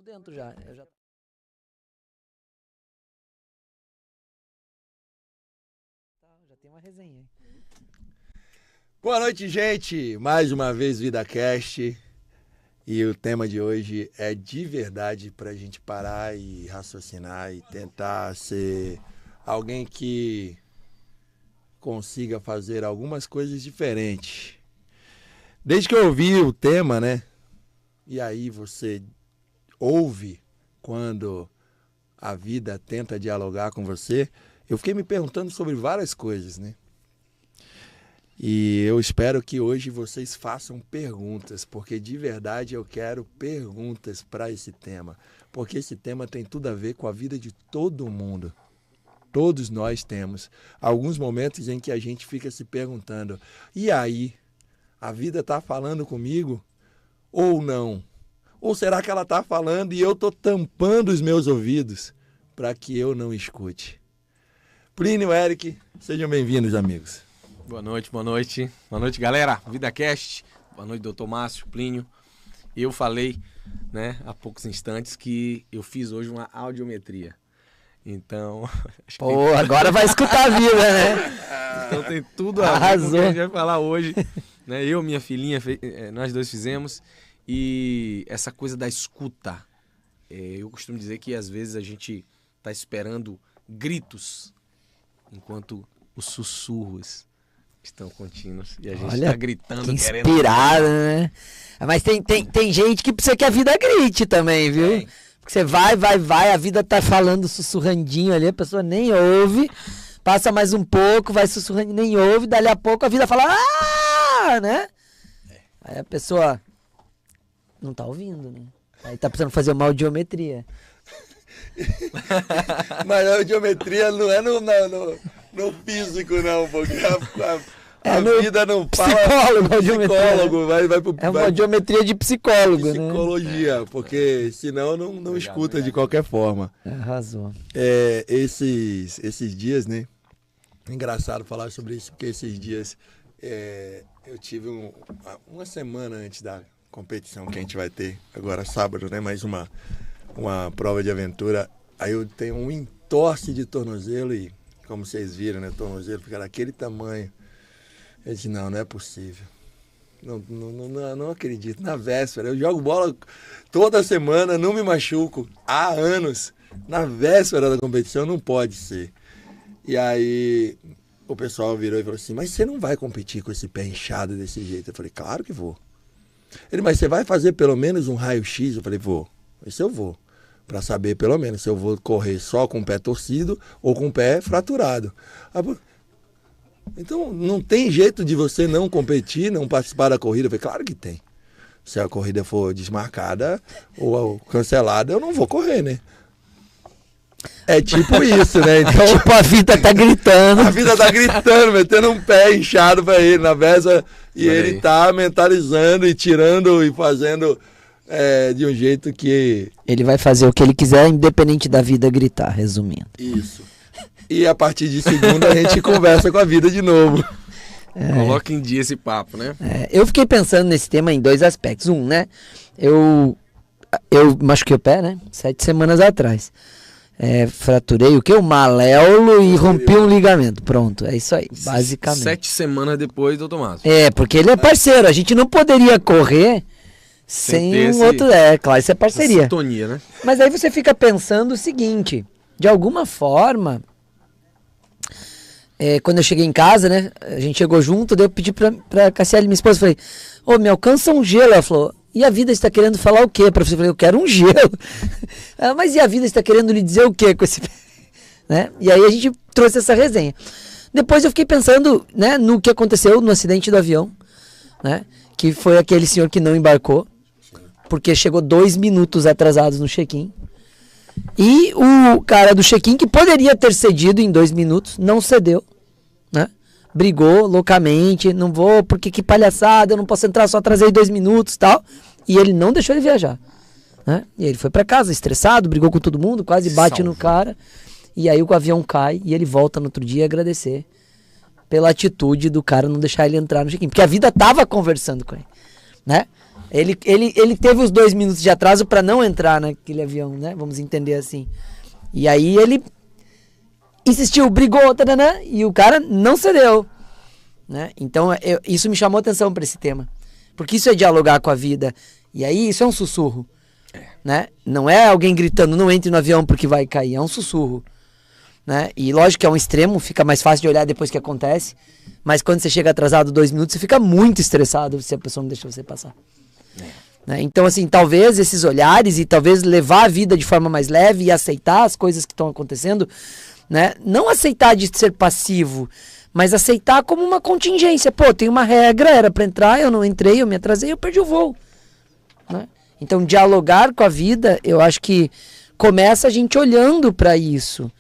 por dentro já. Eu já... já tem uma resenha aí. Boa noite, gente. Mais uma vez, VidaCast. E o tema de hoje é de verdade pra gente parar e raciocinar e tentar ser alguém que consiga fazer algumas coisas diferentes. Desde que eu ouvi o tema, né? E aí você ouve quando a vida tenta dialogar com você, eu fiquei me perguntando sobre várias coisas, né? E eu espero que hoje vocês façam perguntas, porque de verdade eu quero perguntas para esse tema, porque esse tema tem tudo a ver com a vida de todo mundo. Todos nós temos alguns momentos em que a gente fica se perguntando, e aí, a vida está falando comigo ou não? Ou será que ela está falando e eu estou tampando os meus ouvidos para que eu não escute? Plínio, Eric, sejam bem-vindos, amigos. Boa noite, boa noite. Boa noite, galera. VidaCast. Boa noite, doutor Márcio, Plínio. Eu falei, né, há poucos instantes que eu fiz hoje uma audiometria. Então... Pô, agora vai escutar a vida, né? Então tem tudo a ver com o que a gente vai falar hoje. Né? Eu, minha filhinha, nós dois fizemos. E essa coisa da escuta. Eu costumo dizer que às vezes a gente está esperando gritos, enquanto os sussurros estão contínuos. E a gente está gritando, que inspirado, né? Mas tem gente que precisa que a vida grite também, viu? Porque você vai, a vida tá falando sussurrandinho ali, a pessoa nem ouve, passa mais um pouco, vai sussurrando, nem ouve, dali a pouco a vida fala, né? Aí a pessoa não tá ouvindo, né? Aí tá precisando fazer uma audiometria. Mas a audiometria não é no físico, não, porque a vida não fala. Psicólogo, vai pro, é uma audiometria de psicólogo, psicologia, né? Porque senão não escuta de qualquer forma. Arrasou. Esses dias, né? Engraçado falar sobre isso, porque esses dias eu tive uma semana antes da competição que a gente vai ter agora sábado, né? Mais uma prova de aventura. Aí eu tenho um entorse de tornozelo e, como vocês viram, né? O tornozelo fica daquele tamanho. Eu disse, não é possível. Não acredito. Na véspera, eu jogo bola toda semana, não me machuco há anos. Na véspera da competição não pode ser. E aí o pessoal virou e falou assim, mas você não vai competir com esse pé inchado desse jeito? Eu falei, claro que vou. Ele, mas você vai fazer pelo menos um raio-x? Eu falei, vou. Isso eu vou. Para saber pelo menos se eu vou correr só com o pé torcido ou com o pé fraturado. Então não tem jeito de você não competir, não participar da corrida? Eu falei, claro que tem. Se a corrida for desmarcada ou cancelada, eu não vou correr, né? É tipo isso, né? Então, tipo, a vida tá gritando. A vida tá gritando, metendo um pé inchado pra ele na véspera. E ele tá mentalizando e tirando e fazendo de um jeito que... Ele vai fazer o que ele quiser, independente da vida gritar, resumindo. Isso. E a partir de segunda a gente conversa com a vida de novo. Coloca em dia esse papo, né? Eu fiquei pensando nesse tema em dois aspectos. Um, né? Eu machuquei o pé, né? 7 semanas atrás. Fraturei o quê? O maléolo e rompi um ligamento. Pronto, é isso aí, basicamente. 7 semanas depois do Tomás. Porque ele é parceiro. A gente não poderia correr sem um outro. Claro, isso é parceria. Sintonia, né? Mas aí você fica pensando o seguinte: de alguma forma, quando eu cheguei em casa, né? A gente chegou junto, daí eu pedi pra Cassiele, minha esposa, falei, me alcança um gelo. Ela falou, e a vida está querendo falar o quê, professor? Eu falei, eu quero um gelo. Ela, mas e a vida está querendo lhe dizer o quê com esse... né? E aí a gente trouxe essa resenha. Depois eu fiquei pensando, né, no que aconteceu no acidente do avião, né? Que foi aquele senhor que não embarcou, porque chegou 2 minutos atrasados no check-in. E o cara do check-in, que poderia ter cedido em 2 minutos, não cedeu, né? Brigou loucamente, não vou, porque que palhaçada, eu não posso entrar, só atrasei 2 minutos e tal. E ele não deixou ele viajar, né? E ele foi pra casa estressado, brigou com todo mundo, quase bate no cara. E aí o avião cai e ele volta no outro dia agradecer pela atitude do cara não deixar ele entrar no check-in. Porque a vida tava conversando com ele, né? Ele teve os 2 minutos de atraso para não entrar naquele avião, né? Vamos entender assim. E aí ele insistiu, brigou, taranã, e o cara não cedeu, né? Então isso me chamou atenção para esse tema. Porque isso é dialogar com a vida. E aí isso é um sussurro, né? Não é alguém gritando, não entre no avião porque vai cair, é um sussurro. Né? E lógico que é um extremo, fica mais fácil de olhar depois que acontece, mas quando você chega atrasado 2 minutos, você fica muito estressado se a pessoa não deixa você passar. Né? Então assim, talvez esses olhares e talvez levar a vida de forma mais leve e aceitar as coisas que estão acontecendo, né? Não aceitar de ser passivo, mas aceitar como uma contingência. Pô, tem uma regra, era para entrar, eu não entrei, eu me atrasei, eu perdi o voo. Né? Então dialogar com a vida, eu acho que começa a gente olhando para isso.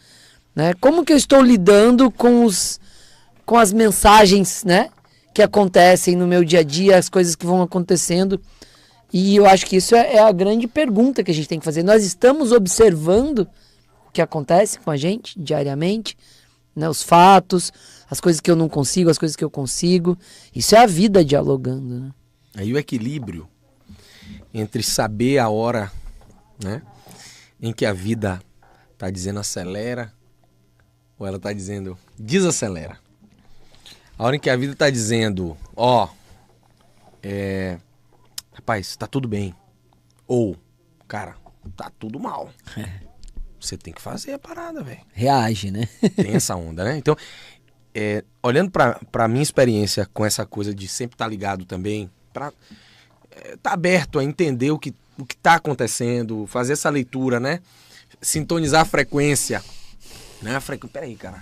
Né? Como que eu estou lidando com as mensagens, né, que acontecem no meu dia a dia, as coisas que vão acontecendo? E eu acho que isso é a grande pergunta que a gente tem que fazer. Nós estamos observando o que acontece com a gente diariamente, né, os fatos, as coisas que eu não consigo, as coisas que eu consigo. Isso é a vida dialogando. Né? Aí o equilíbrio entre saber a hora, né, em que a vida está dizendo acelera, ou ela está dizendo desacelera. A hora em que a vida está dizendo, rapaz, tá tudo bem. Ou, cara, tá tudo mal. Você tem que fazer a parada, velho. Reage, né? Tem essa onda, né? Então, olhando pra minha experiência com essa coisa de sempre estar ligado também, pra tá aberto a entender o que tá acontecendo, fazer essa leitura, né? Sintonizar a frequência. Né? Peraí, cara,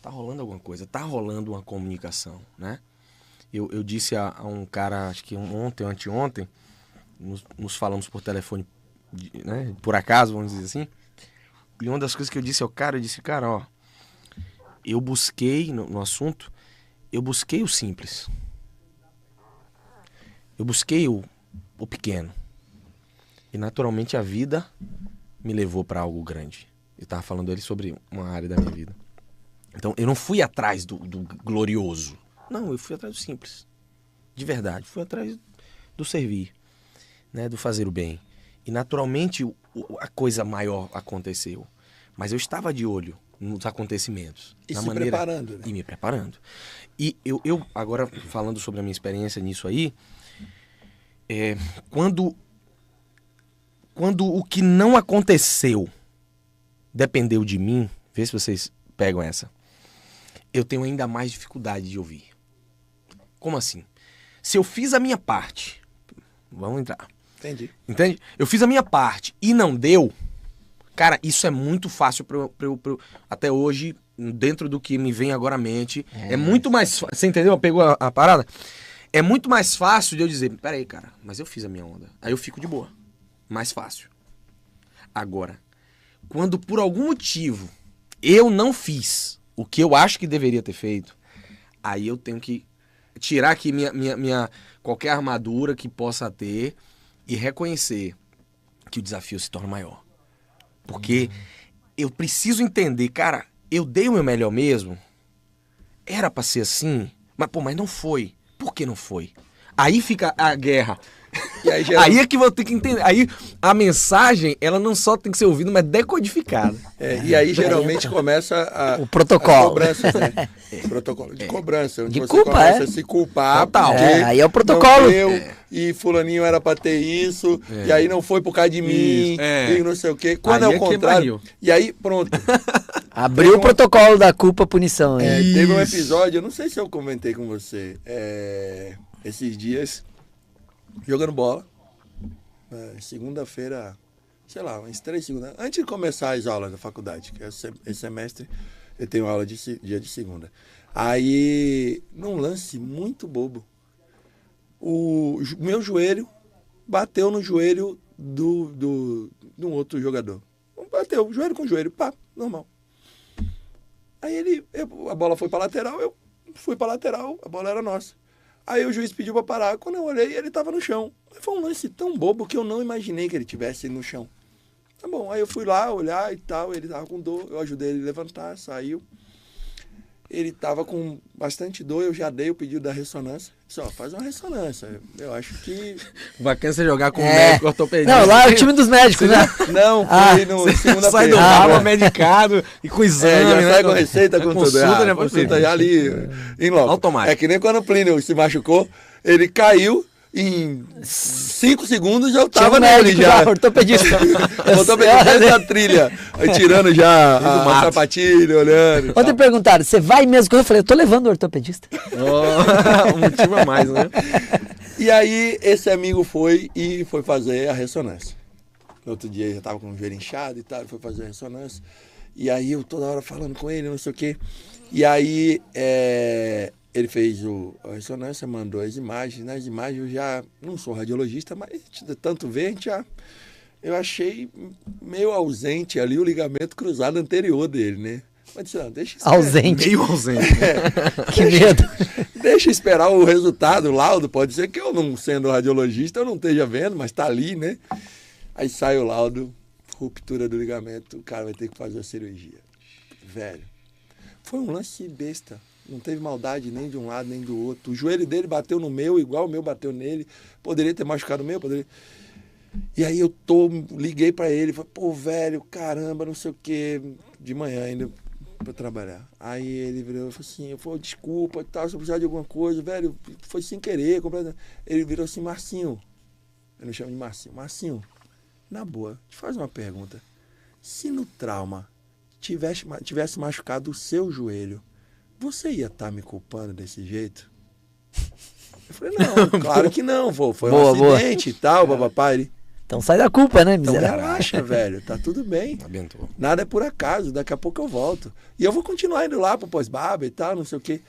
tá rolando alguma coisa, tá rolando uma comunicação, né? Eu disse a um cara, acho que ontem ou anteontem, nos falamos por telefone, né? Por acaso, vamos dizer assim, e uma das coisas que eu disse ao cara, ó, eu busquei, no assunto, eu busquei o simples, eu busquei o pequeno, e naturalmente a vida me levou para algo grande. Eu tava falando ele sobre uma área da minha vida. Então, eu não fui atrás do glorioso. Não, eu fui atrás do simples. De verdade. Fui atrás do servir, né? Do fazer o bem. E, naturalmente, a coisa maior aconteceu. Mas eu estava de olho nos acontecimentos. E se preparando, né? E me preparando. E eu agora, falando sobre a minha experiência nisso aí, quando o que não aconteceu dependeu de mim, vê se vocês pegam essa, eu tenho ainda mais dificuldade de ouvir. Como assim? Se eu fiz a minha parte, vamos entrar. Entendi. Entende? Eu fiz a minha parte e não deu, cara, isso é muito fácil pra eu até hoje, dentro do que me vem agora à mente, é muito mais fácil, você entendeu? Pegou a parada? É muito mais fácil de eu dizer, peraí, cara, mas eu fiz a minha onda. Aí eu fico de boa. Mais fácil. Agora, quando por algum motivo eu não fiz o que eu acho que deveria ter feito, aí eu tenho que tirar aqui minha qualquer armadura que possa ter e reconhecer que o desafio se torna maior. Porque eu preciso entender, cara, eu dei o meu melhor mesmo, era pra ser assim, mas não foi. Por que não foi? Aí fica a guerra. E aí é que vou ter que entender. Aí a mensagem, ela não só tem que ser ouvida, mas decodificada. E aí geralmente começa o protocolo. As cobranças, né? O protocolo de cobrança. Onde De você culpa, começa a se culpar. Total. Aí é o protocolo. E fulaninho era pra ter isso. E aí não foi por causa de mim. E não sei o quê. Quando Aí é o contrário. E aí, pronto. Abriu o protocolo da culpa-punição. Teve um episódio, eu não sei se eu comentei com você, esses dias, jogando bola, segunda-feira, sei lá, umas 3 segundas, antes de começar as aulas da faculdade, que esse semestre eu tenho aula dia de segunda. Aí, num lance muito bobo, o meu joelho bateu no joelho de um outro jogador. Bateu, joelho com joelho, pá, normal. Aí a bola foi pra lateral, eu fui pra lateral, a bola era nossa. Aí o juiz pediu pra parar, quando eu olhei, ele tava no chão. Foi um lance tão bobo que eu não imaginei que ele tivesse no chão. Tá bom, aí eu fui lá olhar e tal, ele tava com dor, eu ajudei ele a levantar, saiu. ele tava com bastante dor, eu já dei o pedido da ressonância. Só faz uma ressonância. Eu acho que... Bacana você jogar com o médico ortopedista. Não, lá é o time dos médicos, né? Não, foi no segunda sai do ralo medicado e com exame, já né? sai com receita, com tudo. Consulta, né? Consulta já ali em loco. Automático. É que nem quando o Plínio se machucou, ele caiu, em 5 segundos eu tava nele já. Ortopedista. Ortopedista da trilha, aí tirando já a sapatilha, olhando. Ontem perguntaram, você vai mesmo? Eu falei, eu tô levando o ortopedista. Um motivo a mais, né? E aí esse amigo foi fazer a ressonância. No outro dia ele já tava com o joelho inchado e tal, ele foi fazer a ressonância. E aí eu toda hora falando com ele, não sei o quê. E aí ele fez a ressonância, mandou as imagens. Nas imagens eu já não sou radiologista, mas de tanto ver, a gente eu achei meio ausente ali o ligamento cruzado anterior dele, né? Mas disse, não, deixa esperar. Ausente. Meio ausente. Que medo. Deixa esperar o resultado, o laudo. Pode ser que eu, não sendo radiologista, eu não esteja vendo, mas tá ali, né? Aí sai o laudo, ruptura do ligamento, o cara vai ter que fazer a cirurgia. Velho, foi um lance besta. Não teve maldade nem de um lado nem do outro. O joelho dele bateu no meu, igual o meu bateu nele. Poderia ter machucado o meu, poderia... E aí eu liguei pra ele, falei, pô, velho, caramba, não sei o quê, de manhã ainda pra trabalhar. Aí ele virou e falou assim, eu falei, desculpa e tal, se eu precisar de alguma coisa, velho, foi sem querer, completamente. Ele virou assim, Marcinho, eu não chamo de Marcinho, Marcinho, na boa, te faz uma pergunta. Se no trauma tivesse machucado o seu joelho, você ia estar me culpando desse jeito? Eu falei, não, claro que não, foi um acidente e tal, papapá. Ele, então sai da culpa, né, então miserável? relaxa, velho, tá tudo bem. Abençoou. Nada é por acaso, daqui a pouco eu volto. E eu vou continuar indo lá pro pós-baba e tal, não sei o quê.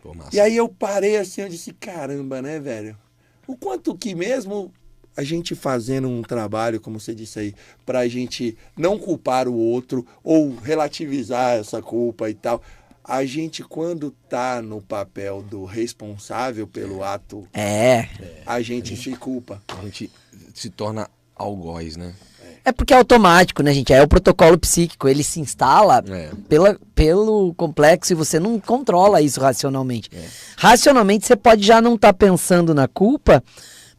Pô, massa. E aí eu parei assim, eu disse, caramba, né, velho? O quanto que mesmo a gente fazendo um trabalho, como você disse aí, pra gente não culpar o outro ou relativizar essa culpa e tal, a gente quando tá no papel do responsável pelo ato, a gente se culpa. A gente se torna algoz, né? É porque é automático, né, gente? É o protocolo psíquico, ele se instala pelo complexo e você não controla isso racionalmente. Racionalmente você pode já não estar pensando na culpa,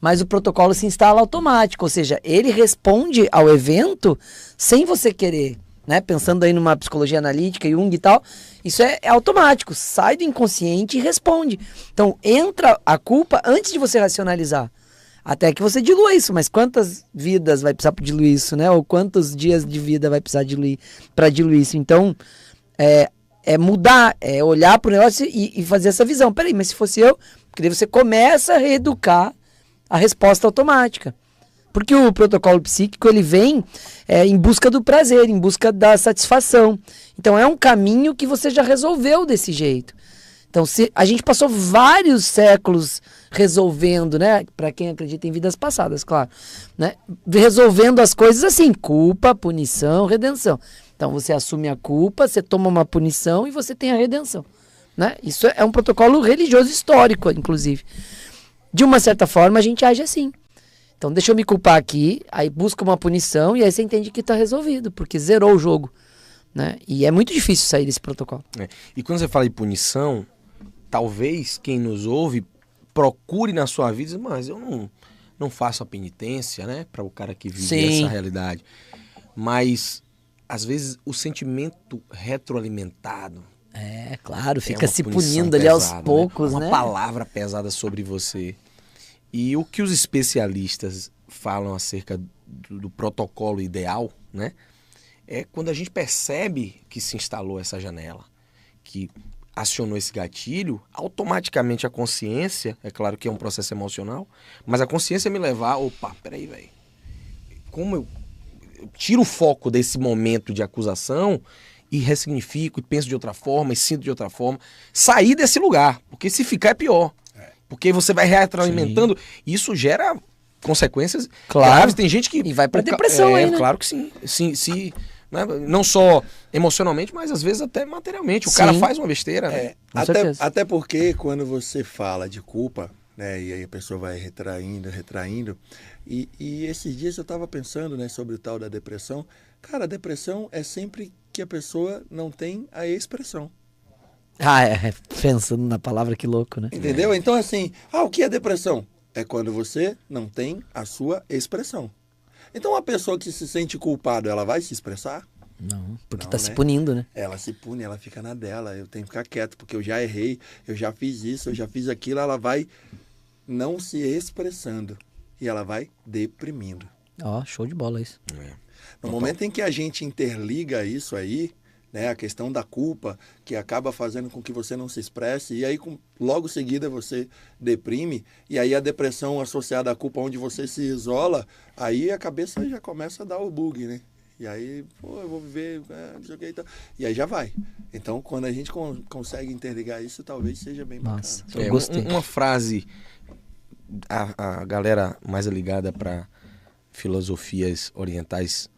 mas o protocolo se instala automático, ou seja, ele responde ao evento sem você querer, né? Pensando aí numa psicologia analítica, Jung e tal, isso é automático, sai do inconsciente e responde. Então entra a culpa antes de você racionalizar. Até que você dilua isso, mas quantas vidas vai precisar para diluir isso, né? Ou quantos dias de vida vai precisar diluir para diluir isso? Então, é mudar, é olhar para o negócio e fazer essa visão. Peraí, mas se fosse eu, porque daí você começa a reeducar a resposta automática. Porque o protocolo psíquico, ele vem em busca do prazer, em busca da satisfação. Então, é um caminho que você já resolveu desse jeito. Então, a gente passou vários séculos resolvendo, né? Para quem acredita em vidas passadas, claro. Né? Resolvendo as coisas assim, culpa, punição, redenção. Então, você assume a culpa, você toma uma punição e você tem a redenção. Né? Isso é um protocolo religioso histórico, inclusive. De uma certa forma, a gente age assim. Então, deixa eu me culpar aqui, aí busca uma punição e aí você entende que está resolvido, porque zerou o jogo. Né? E é muito difícil sair desse protocolo. E quando você fala de punição, talvez quem nos ouve procure na sua vida, mas eu não faço a penitência, né, para o cara que vive essa realidade. Mas às vezes o sentimento retroalimentado, claro, fica se punindo ali aos poucos, né? Uma palavra pesada sobre você. E o que os especialistas falam acerca do protocolo ideal, né, é quando a gente percebe que se instalou essa janela, que acionou esse gatilho, automaticamente a consciência, é claro que é um processo emocional, mas a consciência me levar, opa, peraí, velho, como eu tiro o foco desse momento de acusação e ressignifico e penso de outra forma e sinto de outra forma, sair desse lugar, porque se ficar é pior, porque você vai retroalimentando, e isso gera consequências graves, tem gente que... E vai pra depressão aí, né? Claro que sim, né? Não só emocionalmente, mas às vezes até materialmente. O cara faz uma besteira, né? Até porque quando você fala de culpa, né, e aí a pessoa vai retraindo, e esses dias eu estava pensando, né, sobre o tal da depressão. Cara, a depressão é sempre que a pessoa não tem a expressão. Pensando na palavra, que louco, né? Entendeu? Então, assim, o que é depressão? É quando você não tem a sua expressão. Então, uma pessoa que se sente culpada, ela vai se expressar? Não, porque Não, tá né? se punindo, né? Ela se pune, ela fica na dela. Eu tenho que ficar quieto, porque eu já errei, eu já fiz isso, eu já fiz aquilo. Ela vai não se expressando. E ela vai deprimindo. Ó, show de bola isso. No momento em que a gente interliga isso aí, né, a questão da culpa, que acaba fazendo com que você não se expresse, e aí logo em seguida você deprime, e aí a depressão associada à culpa, onde você se isola, aí a cabeça já começa a dar o bug, né? E aí, eu vou viver, não sei o que e tal. E aí já vai. Então, quando a gente consegue interligar isso, talvez seja bem bacana. Nossa, eu gostei. Uma frase, a galera mais ligada para filosofias orientais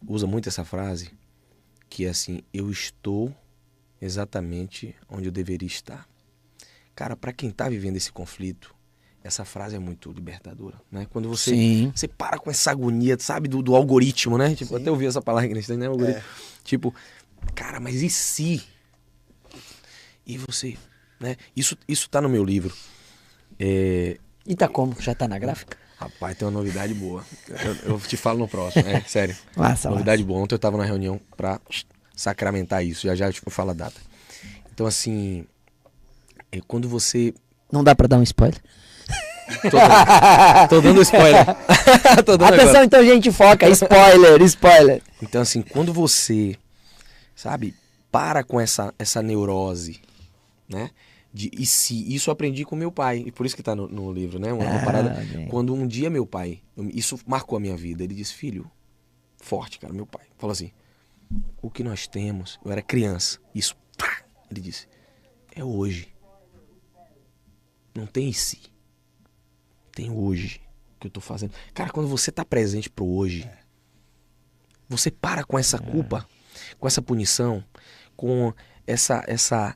usa muito essa frase, que é assim: eu estou exatamente onde eu deveria estar. Cara, para quem tá vivendo esse conflito, essa frase é muito libertadora, né? Quando você para com essa agonia, sabe, do algoritmo, né? Tipo, até ouvi essa palavra que né? Algoritmo. Tipo, cara, mas e se? E você, né? Isso tá no meu livro. E tá como? Já tá na gráfica? Rapaz, tem uma novidade boa. Eu te falo no próximo, sério. Novidade boa. Ontem eu tava na reunião pra sacramentar isso. Já eu te falo a data. Então, quando você... Não dá pra dar um spoiler? Tô dando spoiler. Atenção agora. Então, gente, foca. Spoiler. Então, assim, quando você, sabe, para com essa neurose, né? E se isso eu aprendi com meu pai, e por isso que tá no livro, né? Uma parada. Quando um dia meu pai, isso marcou a minha vida, ele disse: filho, forte, cara, meu pai, falou assim: o que nós temos, eu era criança, isso, ele disse, é hoje. Não tem si. Tem hoje que eu tô fazendo. Cara, quando você tá presente pro hoje, você para com essa culpa, com essa punição, com essa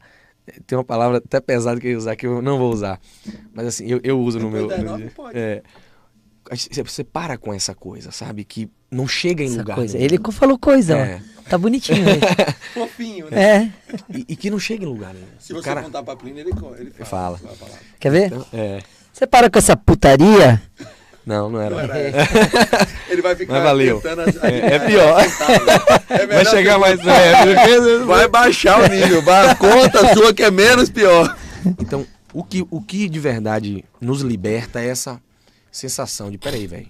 tem uma palavra até pesada que eu ia usar, que eu não vou usar. Mas assim, eu uso no meu... Você para com essa coisa, sabe? Que não chega em lugar nenhum. Ele falou coisa, ó. Tá bonitinho. Fofinho, né? E que não chega em lugar nenhum. Se você contar pra Plínio, ele fala. Quer ver? Então, Você para com essa putaria? Não era. Ele vai ficar... Mas valeu. É pior. Vai chegar mais... Vai baixar o nível. A conta sua que é menos pior. Então, o que de verdade nos liberta é essa sensação de, peraí, velho,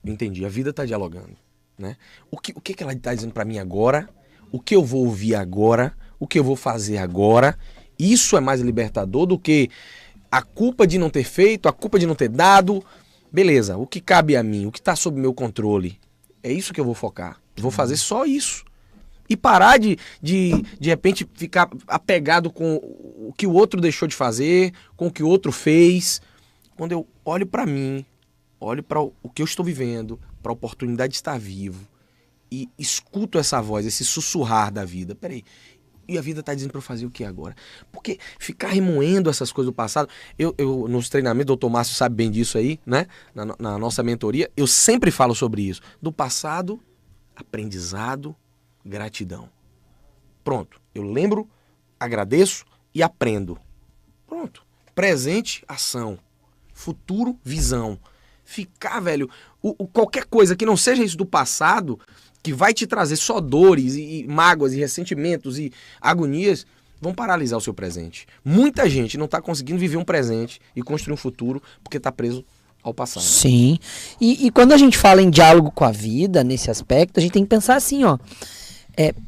eu entendi, a vida tá dialogando, né? O que ela tá dizendo pra mim agora, o que eu vou ouvir agora, o que eu vou fazer agora, isso é mais libertador do que a culpa de não ter feito, a culpa de não ter dado. Beleza, o que cabe a mim, o que tá sob meu controle, é isso que eu vou focar, eu vou fazer só isso. E parar de repente ficar apegado com o que o outro deixou de fazer, com o que o outro fez. Quando eu olho para mim, olho para o que eu estou vivendo, para a oportunidade de estar vivo, e escuto essa voz, esse sussurrar da vida. Peraí, e a vida está dizendo para eu fazer o que agora? Porque ficar remoendo essas coisas do passado... Eu nos treinamentos, o doutor Márcio sabe bem disso aí, né? Na nossa mentoria, eu sempre falo sobre isso. Do passado, aprendizado, gratidão. Pronto, eu lembro, agradeço e aprendo. Pronto, presente, ação. Futuro, visão. Ficar, velho, qualquer coisa que não seja isso do passado, que vai te trazer só dores e mágoas e ressentimentos e agonias, vão paralisar o seu presente. Muita gente não está conseguindo viver um presente e construir um futuro porque está preso ao passado. Sim. E quando a gente fala em diálogo com a vida, nesse aspecto, a gente tem que pensar assim, ó.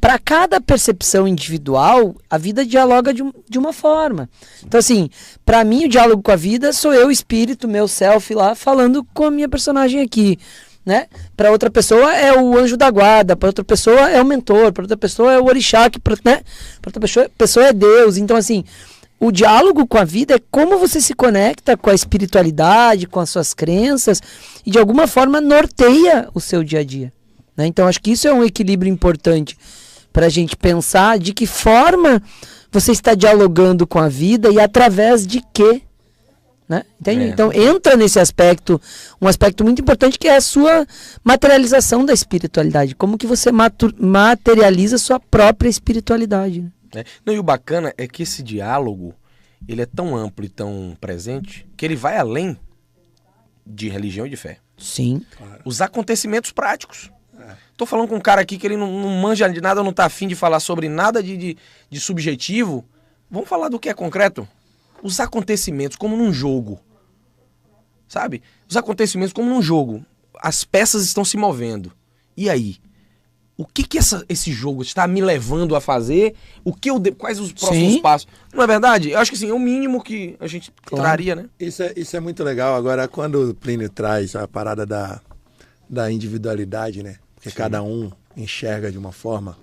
Para cada percepção individual, a vida dialoga de uma forma. Então, assim, para mim, o diálogo com a vida sou eu, espírito, meu self lá, falando com a minha personagem aqui, né? Para outra pessoa é o anjo da guarda, para outra pessoa é o mentor, para outra pessoa é o orixá, né? Para outra pessoa é Deus. Então, assim, o diálogo com a vida é como você se conecta com a espiritualidade, com as suas crenças e, de alguma forma, norteia o seu dia a dia. Né? Então, acho que isso é um equilíbrio importante para a gente pensar de que forma você está dialogando com a vida e através de quê. Né? Entende? Então, entra nesse aspecto, um aspecto muito importante que é a sua materialização da espiritualidade. Como que você materializa a sua própria espiritualidade. Né? Não, e o bacana é que esse diálogo, ele é tão amplo e tão presente, que ele vai além de religião e de fé. Sim. Claro. Os acontecimentos práticos. Tô falando com um cara aqui que ele não manja de nada, não tá afim de falar sobre nada de subjetivo. Vamos falar do que é concreto? Os acontecimentos, como num jogo. Sabe? Os acontecimentos como num jogo. As peças estão se movendo. E aí? O que esse jogo está me levando a fazer? Quais os próximos passos? Não é verdade? Eu acho que sim, é o mínimo que a gente traria, né? Isso é muito legal. Agora, quando o Plínio traz a parada da individualidade, né? Porque cada um enxerga de uma forma.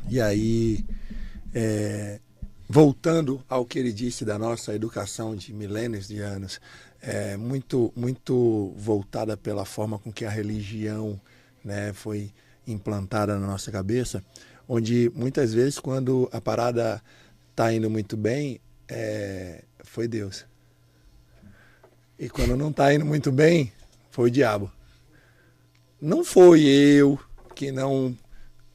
E aí, voltando ao que ele disse da nossa educação de milênios de anos, muito, muito voltada pela forma com que a religião, né, foi implantada na nossa cabeça, onde muitas vezes quando a parada está indo muito bem, foi Deus. E quando não está indo muito bem, foi o diabo. Não foi eu que não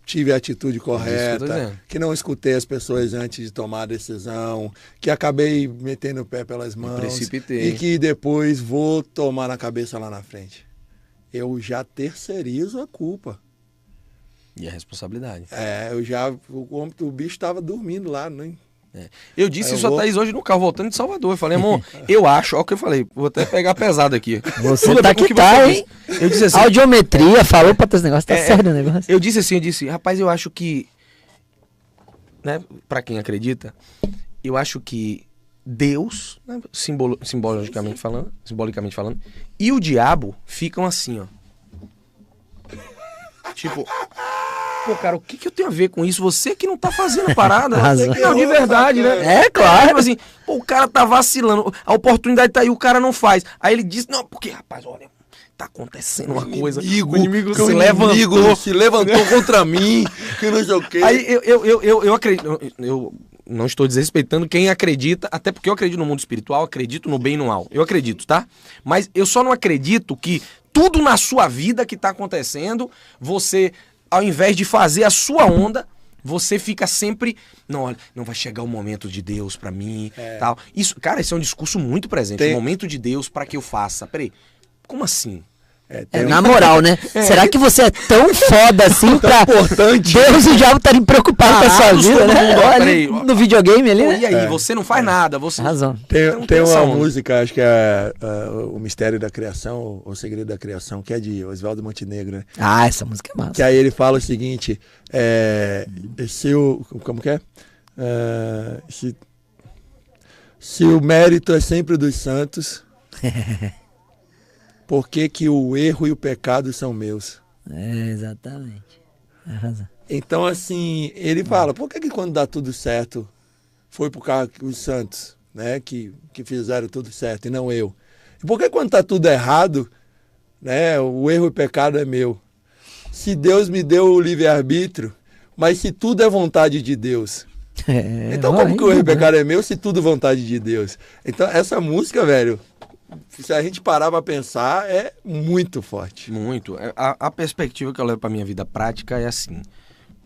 tive a atitude correta, que não escutei as pessoas antes de tomar a decisão, que acabei metendo o pé pelas mãos e que depois vou tomar na cabeça lá na frente. Eu já terceirizo a culpa. E a responsabilidade. O bicho estava dormindo lá, né? Eu disse isso a Thaís hoje no carro, voltando de Salvador. Eu falei, amor, eu acho, olha o que eu falei, vou até pegar pesado aqui. Você tá que tá, hein? Eu disse assim, audiometria, falou pra teus negócios, tá sério o negócio. Eu disse, rapaz, eu acho que, né, pra quem acredita, eu acho que Deus, né, simbolicamente falando, e o diabo ficam assim, ó. Tipo, pô, cara, o que eu tenho a ver com isso? Você que não tá fazendo a parada. Não, de verdade, né? É, claro. Tipo assim, pô, o cara tá vacilando, a oportunidade tá aí, o cara não faz. Aí ele diz, não, porque, rapaz, olha, tá acontecendo uma coisa. O inimigo se levantou contra mim, que não sei o quê. Aí eu acredito, eu não estou desrespeitando quem acredita, até porque eu acredito no mundo espiritual, acredito no bem e no mal. Eu acredito, tá? Mas eu só não acredito que tudo na sua vida que tá acontecendo, você, ao invés de fazer a sua onda, você fica sempre, não, olha, não vai chegar o momento de Deus pra mim, tal. Isso, cara, esse é um discurso muito presente. O momento de Deus pra que eu faça. Peraí, como assim? Na moral, né? Será que você é tão foda assim pra importante. Deus e o diabo estarem preocupados com a sua vida, né? Peraí, no videogame ali, né? E aí, você não faz nada, você... Razão. Tem uma música, acho que é O Mistério da Criação, O Segredo da Criação, que é de Oswaldo Montenegro, né? Ah, essa música é massa. Que aí ele fala o seguinte, como que é? Se o mérito é sempre dos santos... Por que o erro e o pecado são meus? Exatamente. Então, assim, ele fala, por que quando dá tudo certo, foi por causa dos santos, né, que fizeram tudo certo e não eu? E por que quando tá tudo errado, né, o erro e o pecado é meu? Se Deus me deu o livre-arbítrio, mas se tudo é vontade de Deus... Então como que o erro e o pecado é meu se tudo é vontade de Deus? Então, essa música, velho... Se a gente parar pra pensar, é muito forte. Muito. A perspectiva que eu levo pra minha vida prática é assim,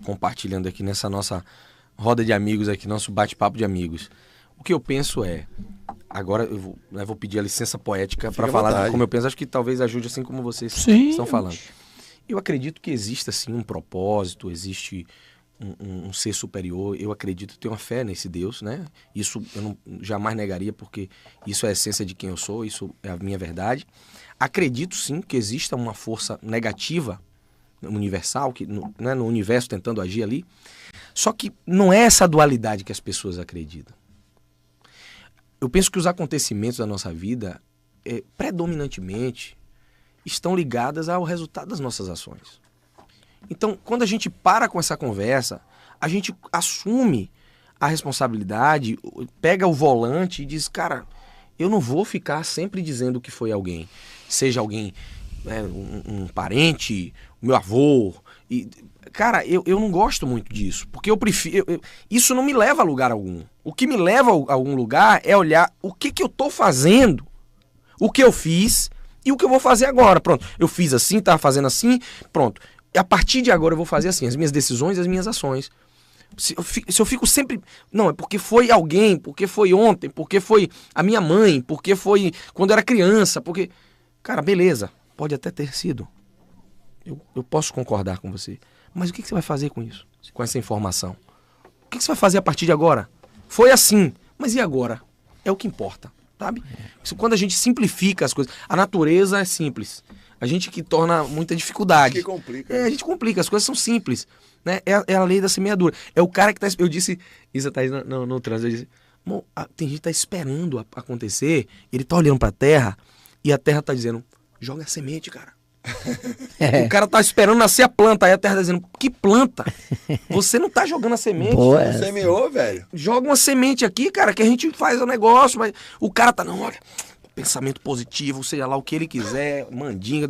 compartilhando aqui nessa nossa roda de amigos aqui, nosso bate-papo de amigos. O que eu penso é, agora eu vou pedir a licença poética para falar como eu penso, acho que talvez ajude assim como vocês estão falando. Eu acredito que existe assim um propósito, existe um ser superior, eu acredito, tenho uma fé nesse Deus, né? Isso eu não, jamais negaria, porque isso é a essência de quem eu sou, isso é a minha verdade. Acredito sim que exista uma força negativa, universal, que né, no universo tentando agir ali, só que não é essa dualidade que as pessoas acreditam. Eu penso que os acontecimentos da nossa vida, predominantemente, estão ligados ao resultado das nossas ações. Então, quando a gente para com essa conversa, a gente assume a responsabilidade, pega o volante e diz, cara, eu não vou ficar sempre dizendo que foi alguém. Seja alguém, né, um parente, meu avô. E, cara, eu não gosto muito disso, porque eu prefiro... isso não me leva a lugar algum. O que me leva a algum lugar é olhar o que eu tô fazendo, o que eu fiz e o que eu vou fazer agora. Pronto, eu fiz assim, tava fazendo assim, pronto. A partir de agora eu vou fazer assim, as minhas decisões, as minhas ações. Se eu fico sempre... Não, é porque foi alguém, porque foi ontem, porque foi a minha mãe, porque foi quando eu era criança, porque... Cara, beleza, pode até ter sido. Eu posso concordar com você. Mas o que você vai fazer com isso? Com essa informação? O que você vai fazer a partir de agora? Foi assim, mas e agora? É o que importa, sabe? Isso, quando a gente simplifica as coisas... A natureza é simples. A gente que torna muita dificuldade. Que complica. A gente complica, as coisas são simples. Né? É a lei da semeadura. É o cara que tá... Eu disse... Isa tá aí no trânsito. Eu disse... Tem gente que tá esperando acontecer. Ele tá olhando pra terra e a terra tá dizendo... Joga a semente, cara. O cara tá esperando nascer a planta. Aí a terra tá dizendo... Que planta? Você não tá jogando a semente. Boa, você semeou, velho. Joga uma semente aqui, cara, que a gente faz o negócio. Mas o cara tá... Não, olha... Pensamento positivo, seja lá o que ele quiser, mandinga,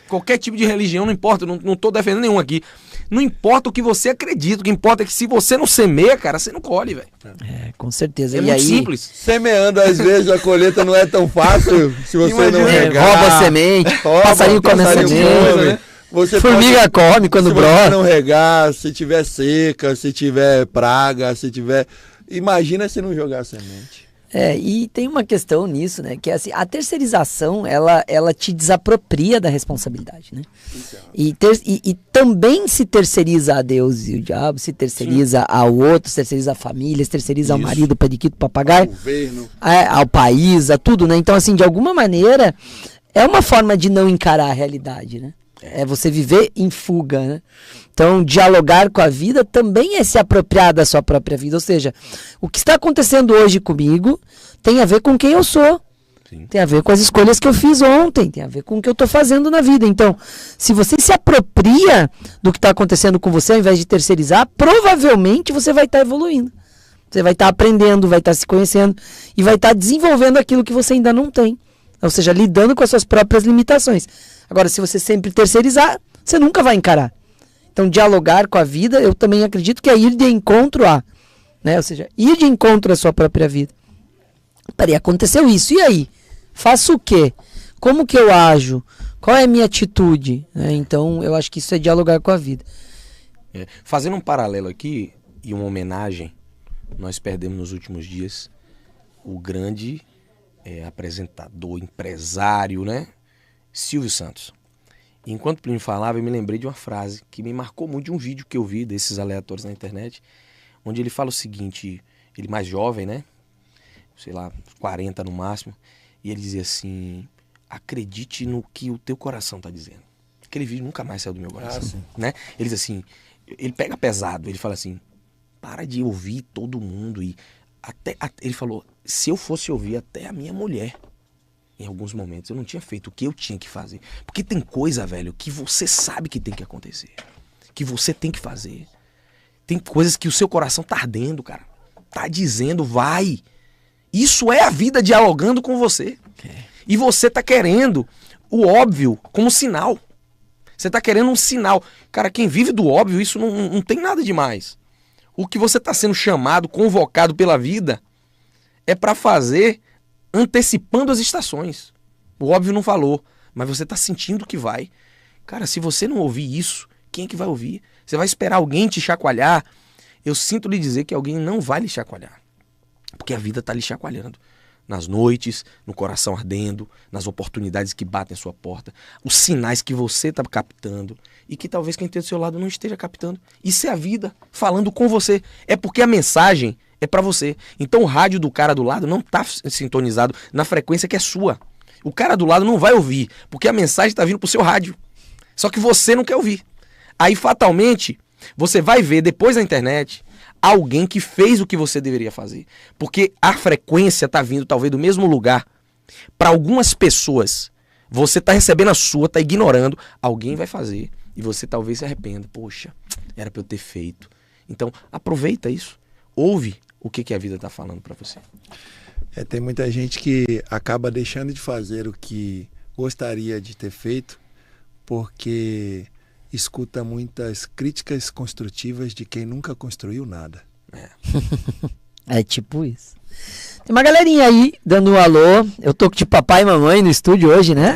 qualquer tipo de religião, não importa, não tô defendendo nenhum aqui. Não importa o que você acredita, o que importa é que se você não semeia, cara, você não colhe, velho. Com certeza. É muito simples. Semeando, às vezes, a colheita não é tão fácil se você não regar. Rouba a semente, passarinho come a semente, né? Formiga come quando brota. Se você não regar, se tiver seca, se tiver praga, se tiver... Imagina se não jogar semente. E tem uma questão nisso, né? Que é assim, a terceirização, ela te desapropria da responsabilidade, né? E também se terceiriza a Deus e o diabo, se terceiriza ao outro, se terceiriza a família, se terceiriza ao marido, o periquito, o papagaio, governo, ao país, a tudo, né? Então, assim, de alguma maneira, é uma forma de não encarar a realidade, né? É você viver em fuga, né? Então, dialogar com a vida também é se apropriar da sua própria vida. Ou seja, o que está acontecendo hoje comigo tem a ver com quem eu sou. Sim. Tem a ver com as escolhas que eu fiz ontem. Tem a ver com o que eu estou fazendo na vida. Então, se você se apropria do que está acontecendo com você, ao invés de terceirizar, provavelmente você vai estar evoluindo. Você vai estar aprendendo, vai estar se conhecendo e vai estar desenvolvendo aquilo que você ainda não tem. Ou seja, lidando com as suas próprias limitações. Agora, se você sempre terceirizar, você nunca vai encarar. Então, dialogar com a vida, eu também acredito que é ir de encontro a, né? Ou seja, ir de encontro à sua própria vida. Peraí, aconteceu isso, e aí? Faço o quê? Como que eu ajo? Qual é a minha atitude? Então, eu acho que isso é dialogar com a vida. Fazendo um paralelo aqui, e uma homenagem, nós perdemos nos últimos dias o grande apresentador, empresário, né? Silvio Santos. Enquanto o Plínio falava, eu me lembrei de uma frase que me marcou muito, de um vídeo que eu vi desses aleatórios na internet, onde ele fala o seguinte, ele mais jovem, né? Sei lá, 40 no máximo, e ele dizia assim, acredite no que o teu coração tá dizendo. Aquele vídeo nunca mais saiu do meu coração, né? Ele diz assim, ele pega pesado, ele fala assim, para de ouvir todo mundo, e ele falou, se eu fosse ouvir até a minha mulher, em alguns momentos eu não tinha feito o que eu tinha que fazer. Porque tem coisa, velho, que você sabe que tem que acontecer. Que você tem que fazer. Tem coisas que o seu coração tá ardendo, cara. Tá dizendo, vai. Isso é a vida dialogando com você. E você tá querendo o óbvio como sinal. Você tá querendo um sinal. Cara, quem vive do óbvio, isso não tem nada demais. O que você tá sendo chamado, convocado pela vida, é pra fazer... antecipando as estações. O óbvio não falou, mas você tá sentindo que vai. Cara, se você não ouvir isso, quem é que vai ouvir? Você vai esperar alguém te chacoalhar? Eu sinto lhe dizer que alguém não vai lhe chacoalhar. Porque a vida tá lhe chacoalhando. Nas noites, no coração ardendo, nas oportunidades que batem à sua porta, os sinais que você tá captando e que talvez quem tem do seu lado não esteja captando. Isso é a vida falando com você. É porque a mensagem é pra você. Então o rádio do cara do lado não tá sintonizado na frequência que é sua. O cara do lado não vai ouvir, porque a mensagem tá vindo pro seu rádio. Só que você não quer ouvir. Aí fatalmente, você vai ver depois na internet alguém que fez o que você deveria fazer. Porque a frequência tá vindo talvez do mesmo lugar. Para algumas pessoas, você tá recebendo a sua, tá ignorando, alguém vai fazer e você talvez se arrependa. Poxa, era pra eu ter feito. Então aproveita isso. Ouve o que a vida está falando para você. Tem muita gente que acaba deixando de fazer o que gostaria de ter feito porque escuta muitas críticas construtivas de quem nunca construiu nada. É tipo isso. Tem uma galerinha aí dando um alô. Eu tô de papai e mamãe no estúdio hoje, né?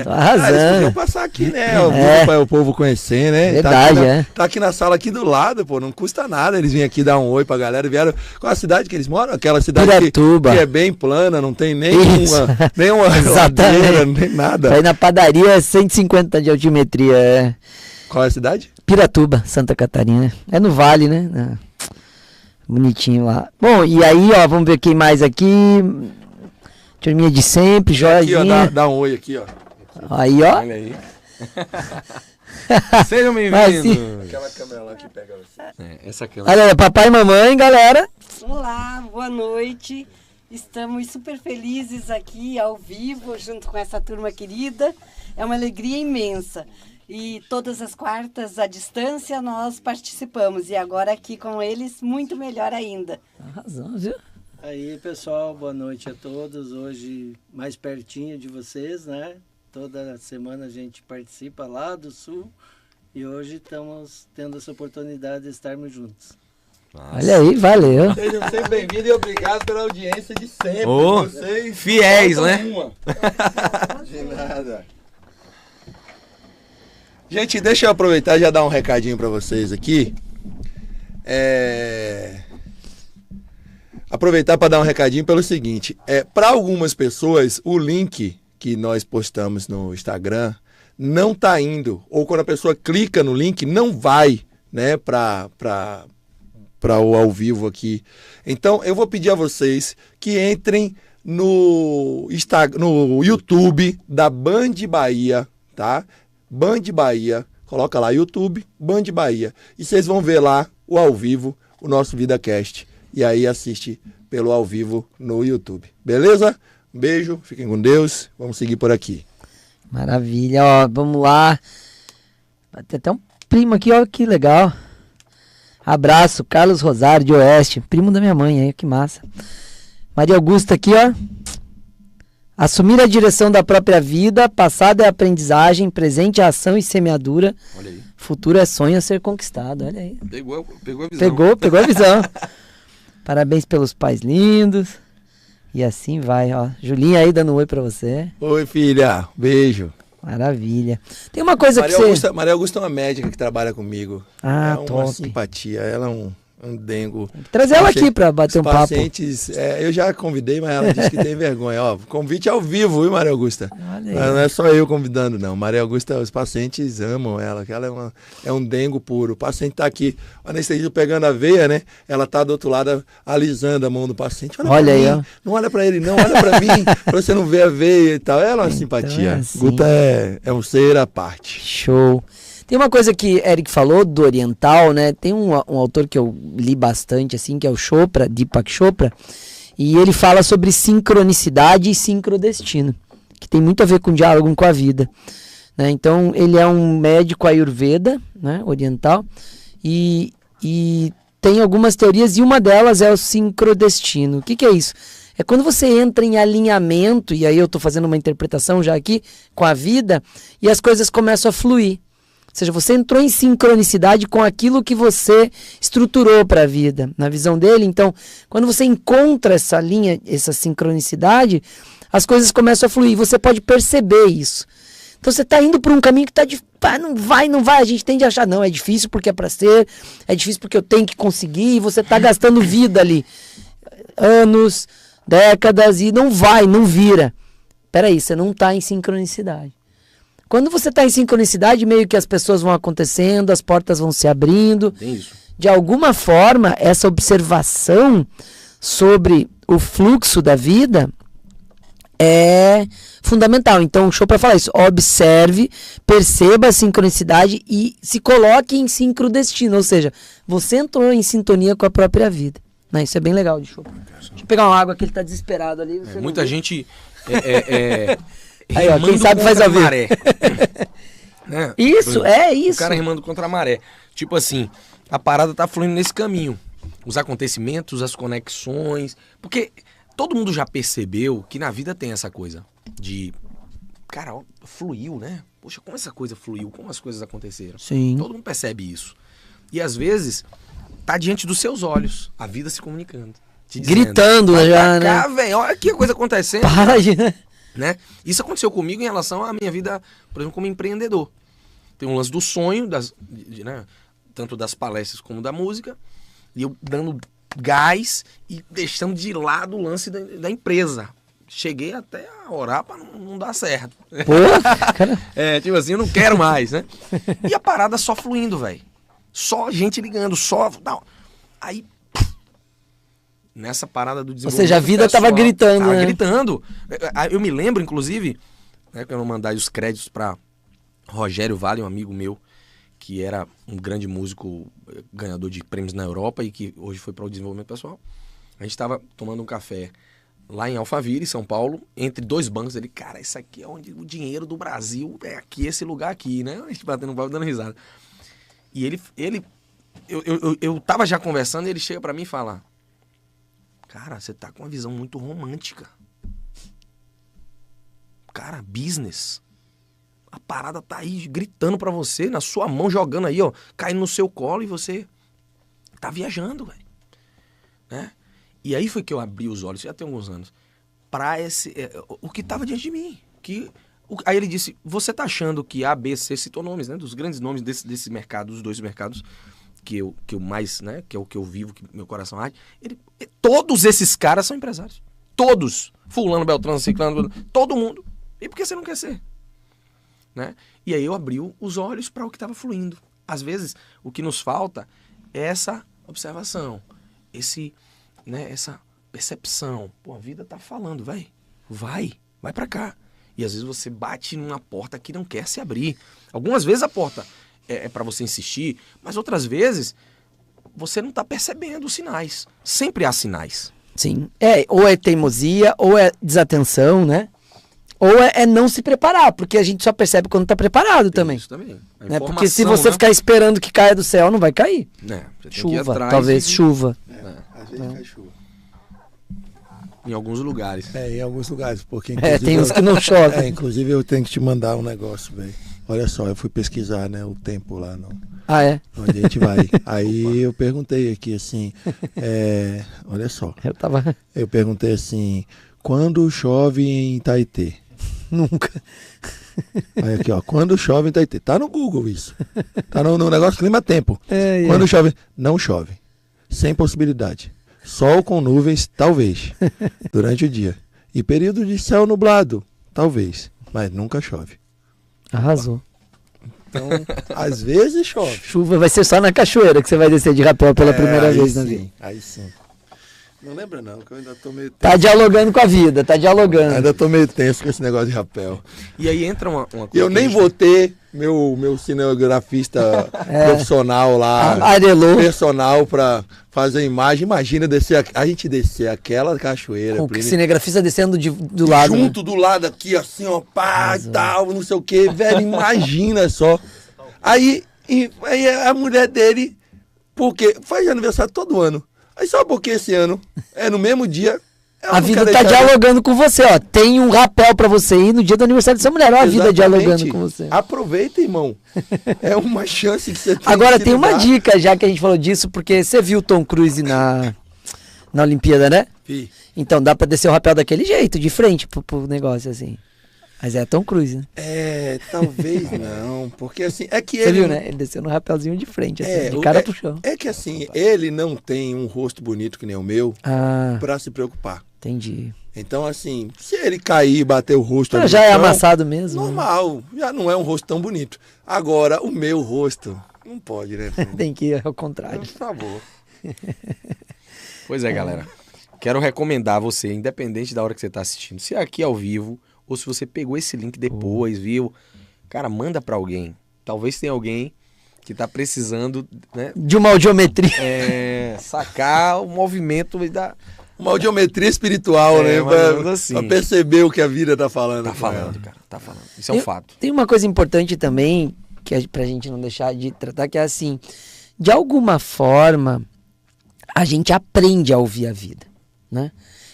Tô arrasando. Eles podiam passar aqui, né? Para o povo conhecer, né? Verdade, tá aqui na sala aqui do lado, pô. Não custa nada eles virem aqui dar um oi pra galera. Vieram. Qual a cidade que eles moram? Aquela cidade que é bem plana, não tem nenhuma ladeira, nem nada. Aí na padaria 150 de altimetria. É. Qual é a cidade? Piratuba, Santa Catarina. É no Vale, né? Bonitinho lá. Bom, e aí, ó, vamos ver quem mais aqui. Turminha de sempre, Jorginho. Aqui, ó, dá um oi aqui, ó. Aí, ó. Olha aí. Sejam bem-vindos. Aquela câmera lá que pega você. Essa câmera. Olha aí, papai e mamãe, galera. Olá, boa noite. Estamos super felizes aqui ao vivo, junto com essa turma querida. É uma alegria imensa. E todas as quartas à distância nós participamos. E agora aqui com eles, muito melhor ainda. Razão, viu? Aí, pessoal, boa noite a todos. Hoje mais pertinho de vocês, né? Toda semana a gente participa lá do Sul e hoje estamos tendo essa oportunidade de estarmos juntos. Nossa. Olha aí, valeu. Sejam sempre bem-vindos e obrigado pela audiência de sempre. Vocês fiéis, né? De nada. Gente, deixa eu aproveitar e já dar um recadinho para vocês aqui. Aproveitar para dar um recadinho pelo seguinte, para algumas pessoas o link que nós postamos no Instagram não tá indo, ou quando a pessoa clica no link não vai, né, para o ao vivo aqui. Então eu vou pedir a vocês que entrem no YouTube da Band Bahia, tá? Band Bahia, coloca lá YouTube, Band Bahia, e vocês vão ver lá o ao vivo, o nosso VidaCast. E aí assiste pelo ao vivo no YouTube. Beleza? Um beijo, fiquem com Deus. Vamos seguir por aqui. Maravilha, ó, vamos lá. Tem até um primo aqui, ó, que legal. Abraço, Carlos Rosário de Oeste, primo da minha mãe aí, que massa. Maria Augusta aqui, ó. Assumir a direção da própria vida, passado é aprendizagem, presente é ação e semeadura. Olha aí. Futuro é sonho a ser conquistado, olha aí. Pegou a visão. Pegou a visão. Parabéns pelos pais lindos. E assim vai, ó. Julinha aí dando um oi pra você. Oi, filha. Beijo. Maravilha. Tem uma coisa Maria Augusta é uma médica que trabalha comigo. Ah, é top. Uma simpatia. Ela é um dengo. Trazer ela aqui pra bater um papo. Pacientes, eu já convidei, mas ela disse que tem vergonha. Ó, convite ao vivo, viu, Maria Augusta? Não é só eu convidando, não. Maria Augusta, os pacientes amam ela, que ela é um dengo puro. O paciente tá aqui, o anestesista pegando a veia, né? Ela tá do outro lado alisando a mão do paciente. Olha aí, ó. Não olha pra ele, não, olha pra mim, pra você não ver a veia e tal. Ela é uma simpatia. assim. Guta é um ser à parte. Show. Tem uma coisa que Eric falou do oriental, né? Tem um autor que eu li bastante, assim, que é o Chopra, Deepak Chopra, e ele fala sobre sincronicidade e sincrodestino, que tem muito a ver com diálogo com a vida, né? Então, ele é um médico ayurveda, né, oriental, e tem algumas teorias, e uma delas é o sincrodestino. O que é isso? É quando você entra em alinhamento, e aí eu estou fazendo uma interpretação já aqui, com a vida, e as coisas começam a fluir. Ou seja, você entrou em sincronicidade com aquilo que você estruturou para a vida, na visão dele. Então, quando você encontra essa linha, essa sincronicidade, as coisas começam a fluir. Você pode perceber isso. Então, você está indo por um caminho que está difícil. Não vai. A gente tende a achar, não, é difícil porque é para ser, é difícil porque eu tenho que conseguir. E você está gastando vida ali. Anos, décadas, e não vira. Peraí, você não está em sincronicidade. Quando você está em sincronicidade, meio que as pessoas vão acontecendo, as portas vão se abrindo. Tem isso. De alguma forma, essa observação sobre o fluxo da vida é fundamental. Então, o Chopra fala isso. Observe, perceba a sincronicidade e se coloque em sincrodestino. Ou seja, você entrou em sintonia com a própria vida. Né? Isso é bem legal de Chopra. Deixa eu pegar uma água que ele está desesperado ali. Muita gente... Aí, ó, quem sabe faz a maré. Né? Isso. O cara remando contra a maré. Tipo assim, a parada tá fluindo nesse caminho. Os acontecimentos, as conexões. Porque todo mundo já percebeu que na vida tem essa coisa de... Cara, ó, fluiu, né? Poxa, como essa coisa fluiu? Como as coisas aconteceram? Sim. Todo mundo percebe isso. E às vezes, tá diante dos seus olhos. A vida se comunicando. Gritando dizendo, já, cá, né? velho, olha aqui a coisa acontecendo. Para de... Né? Isso aconteceu comigo em relação à minha vida, por exemplo, como empreendedor. Tem um lance do sonho, né? Tanto das palestras como da música, e eu dando gás e deixando de lado o lance da empresa. Cheguei até a orar pra não dar certo. Pô, cara. Tipo assim, eu não quero mais, né? E a parada só fluindo, velho. Só gente ligando, só... Não. Aí, nessa parada do desenvolvimento Ou seja, a vida pessoal, tava gritando, tava né? gritando. Eu me lembro, inclusive, né, que eu não mandar os créditos pra Rogério Vale, um amigo meu, que era um grande músico, ganhador de prêmios na Europa e que hoje foi para o desenvolvimento pessoal. A gente estava tomando um café lá em Alphaville, São Paulo, entre dois bancos. Ele, cara, isso aqui é onde o dinheiro do Brasil é aqui, esse lugar aqui, né? A gente batendo papo, dando risada. E eu tava já conversando e ele chega para mim e fala: cara, você tá com uma visão muito romântica. Cara, business. A parada tá aí gritando pra você, na sua mão, jogando aí, ó, caindo no seu colo e você tá viajando, velho. Né? E aí foi que eu abri os olhos, já tem alguns anos, pra o que tava diante de mim. Aí ele disse: você tá achando que A, B, C, citou nomes, né? Dos grandes nomes desse mercado, dos dois mercados que eu mais, né? Que é o que eu vivo, que meu coração arde. Todos esses caras são empresários. Todos. Fulano, Beltrano, Ciclano, todo mundo. E por que você não quer ser? Né? E aí eu abri os olhos para o que estava fluindo. Às vezes, o que nos falta é essa observação, essa percepção. Pô, a vida tá falando, vai para cá. E às vezes você bate numa porta que não quer se abrir. Algumas vezes a porta é para você insistir, mas outras vezes você não tá percebendo os sinais. Sempre há sinais. Sim, ou é teimosia, ou é desatenção, né? Ou é não se preparar, porque a gente só percebe quando tá preparado também. Isso também. Né? Porque se você ficar esperando que caia do céu, não vai cair. Chuva, talvez chuva. Às vezes cai chuva. Em alguns lugares. Em alguns lugares, porque tem uns que não chove. Inclusive eu tenho que te mandar um negócio, velho. Olha só, eu fui pesquisar, né, o tempo lá Ah, é? onde a gente vai. Aí eu perguntei aqui assim, olha só. Eu perguntei assim, quando chove em Itaitê? Nunca. Aí aqui, ó, quando chove em Itaitê. Tá no Google isso. Tá no negócio clima-tempo. Quando chove, não chove. Sem possibilidade. Sol com nuvens, talvez. Durante o dia. E período de céu nublado, talvez. Mas nunca chove. Arrasou. Então, às vezes chove. Chuva vai ser só na cachoeira que você vai descer de rapel pela primeira vez na vida. Aí sim. Não lembra não, que eu ainda tô meio tenso. Tá dialogando com a vida, tá dialogando. Ainda tô meio tenso com esse negócio de rapel. E aí entra uma coisa. Eu nem vou ter meu cinegrafista profissional lá, personal pra fazer imagem. Imagina a gente descer aquela cachoeira. Com o cinegrafista descendo do lado. Junto, né? Do lado aqui, assim, ó, pá, e tal, não sei o que, velho, imagina só. Aí a mulher dele, porque faz aniversário todo ano. Aí só porque esse ano é no mesmo dia. A vida tá dialogando com você, ó. Tem um rapel pra você ir no dia do aniversário dessa mulher. Ó, a vida dialogando com você. Aproveita, irmão. É uma chance que você tem. Agora tem uma dica, já que a gente falou disso, porque você viu o Tom Cruise na Olimpíada, né? Vi. Então dá pra descer o rapel daquele jeito, de frente pro negócio, assim. Mas é Tom Cruise, né? Talvez não, porque assim, é que Você viu, né? Ele desceu no rapelzinho de frente, assim, de cara pro chão. É que assim, ele não tem um rosto bonito que nem o meu pra se preocupar. Entendi. Então assim, se ele cair e bater o rosto... Já é amassado mesmo. Normal, já não é um rosto tão bonito. Agora, o meu rosto, não pode, né? Tem que ir ao contrário. Por favor. Pois é, galera. Quero recomendar a você, independente da hora que você tá assistindo, se é aqui ao vivo... Ou se você pegou esse link depois, viu? Cara, manda pra alguém. Talvez tenha alguém que tá precisando, né? De uma audiometria. Sacar o movimento da... Uma audiometria espiritual, né? Assim. Pra perceber o que a vida tá falando. Tá falando, cara. Tá falando. Isso é um fato. Tem uma coisa importante também, que pra gente não deixar de tratar, que é assim... De alguma forma, a gente aprende a ouvir a vida, né?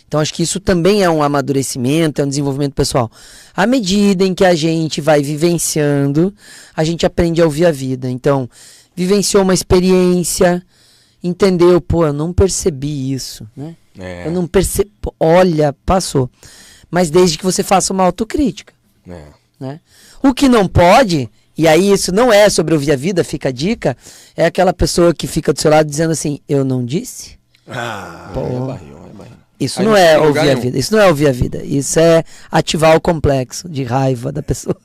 Então acho que isso também é um amadurecimento, é um desenvolvimento pessoal. À medida em que a gente vai vivenciando, a gente aprende a ouvir a vida. Então, vivenciou uma experiência, entendeu, eu não percebi isso, né? Eu não percebi, olha, passou. mas desde que você faça uma autocrítica. É. Né? O que não pode, e aí isso não é sobre ouvir a vida, fica a dica, é aquela pessoa que fica do seu lado dizendo assim, eu não disse? Isso não é ouvir a vida, isso não é ouvir a vida, isso é ativar o complexo de raiva da pessoa.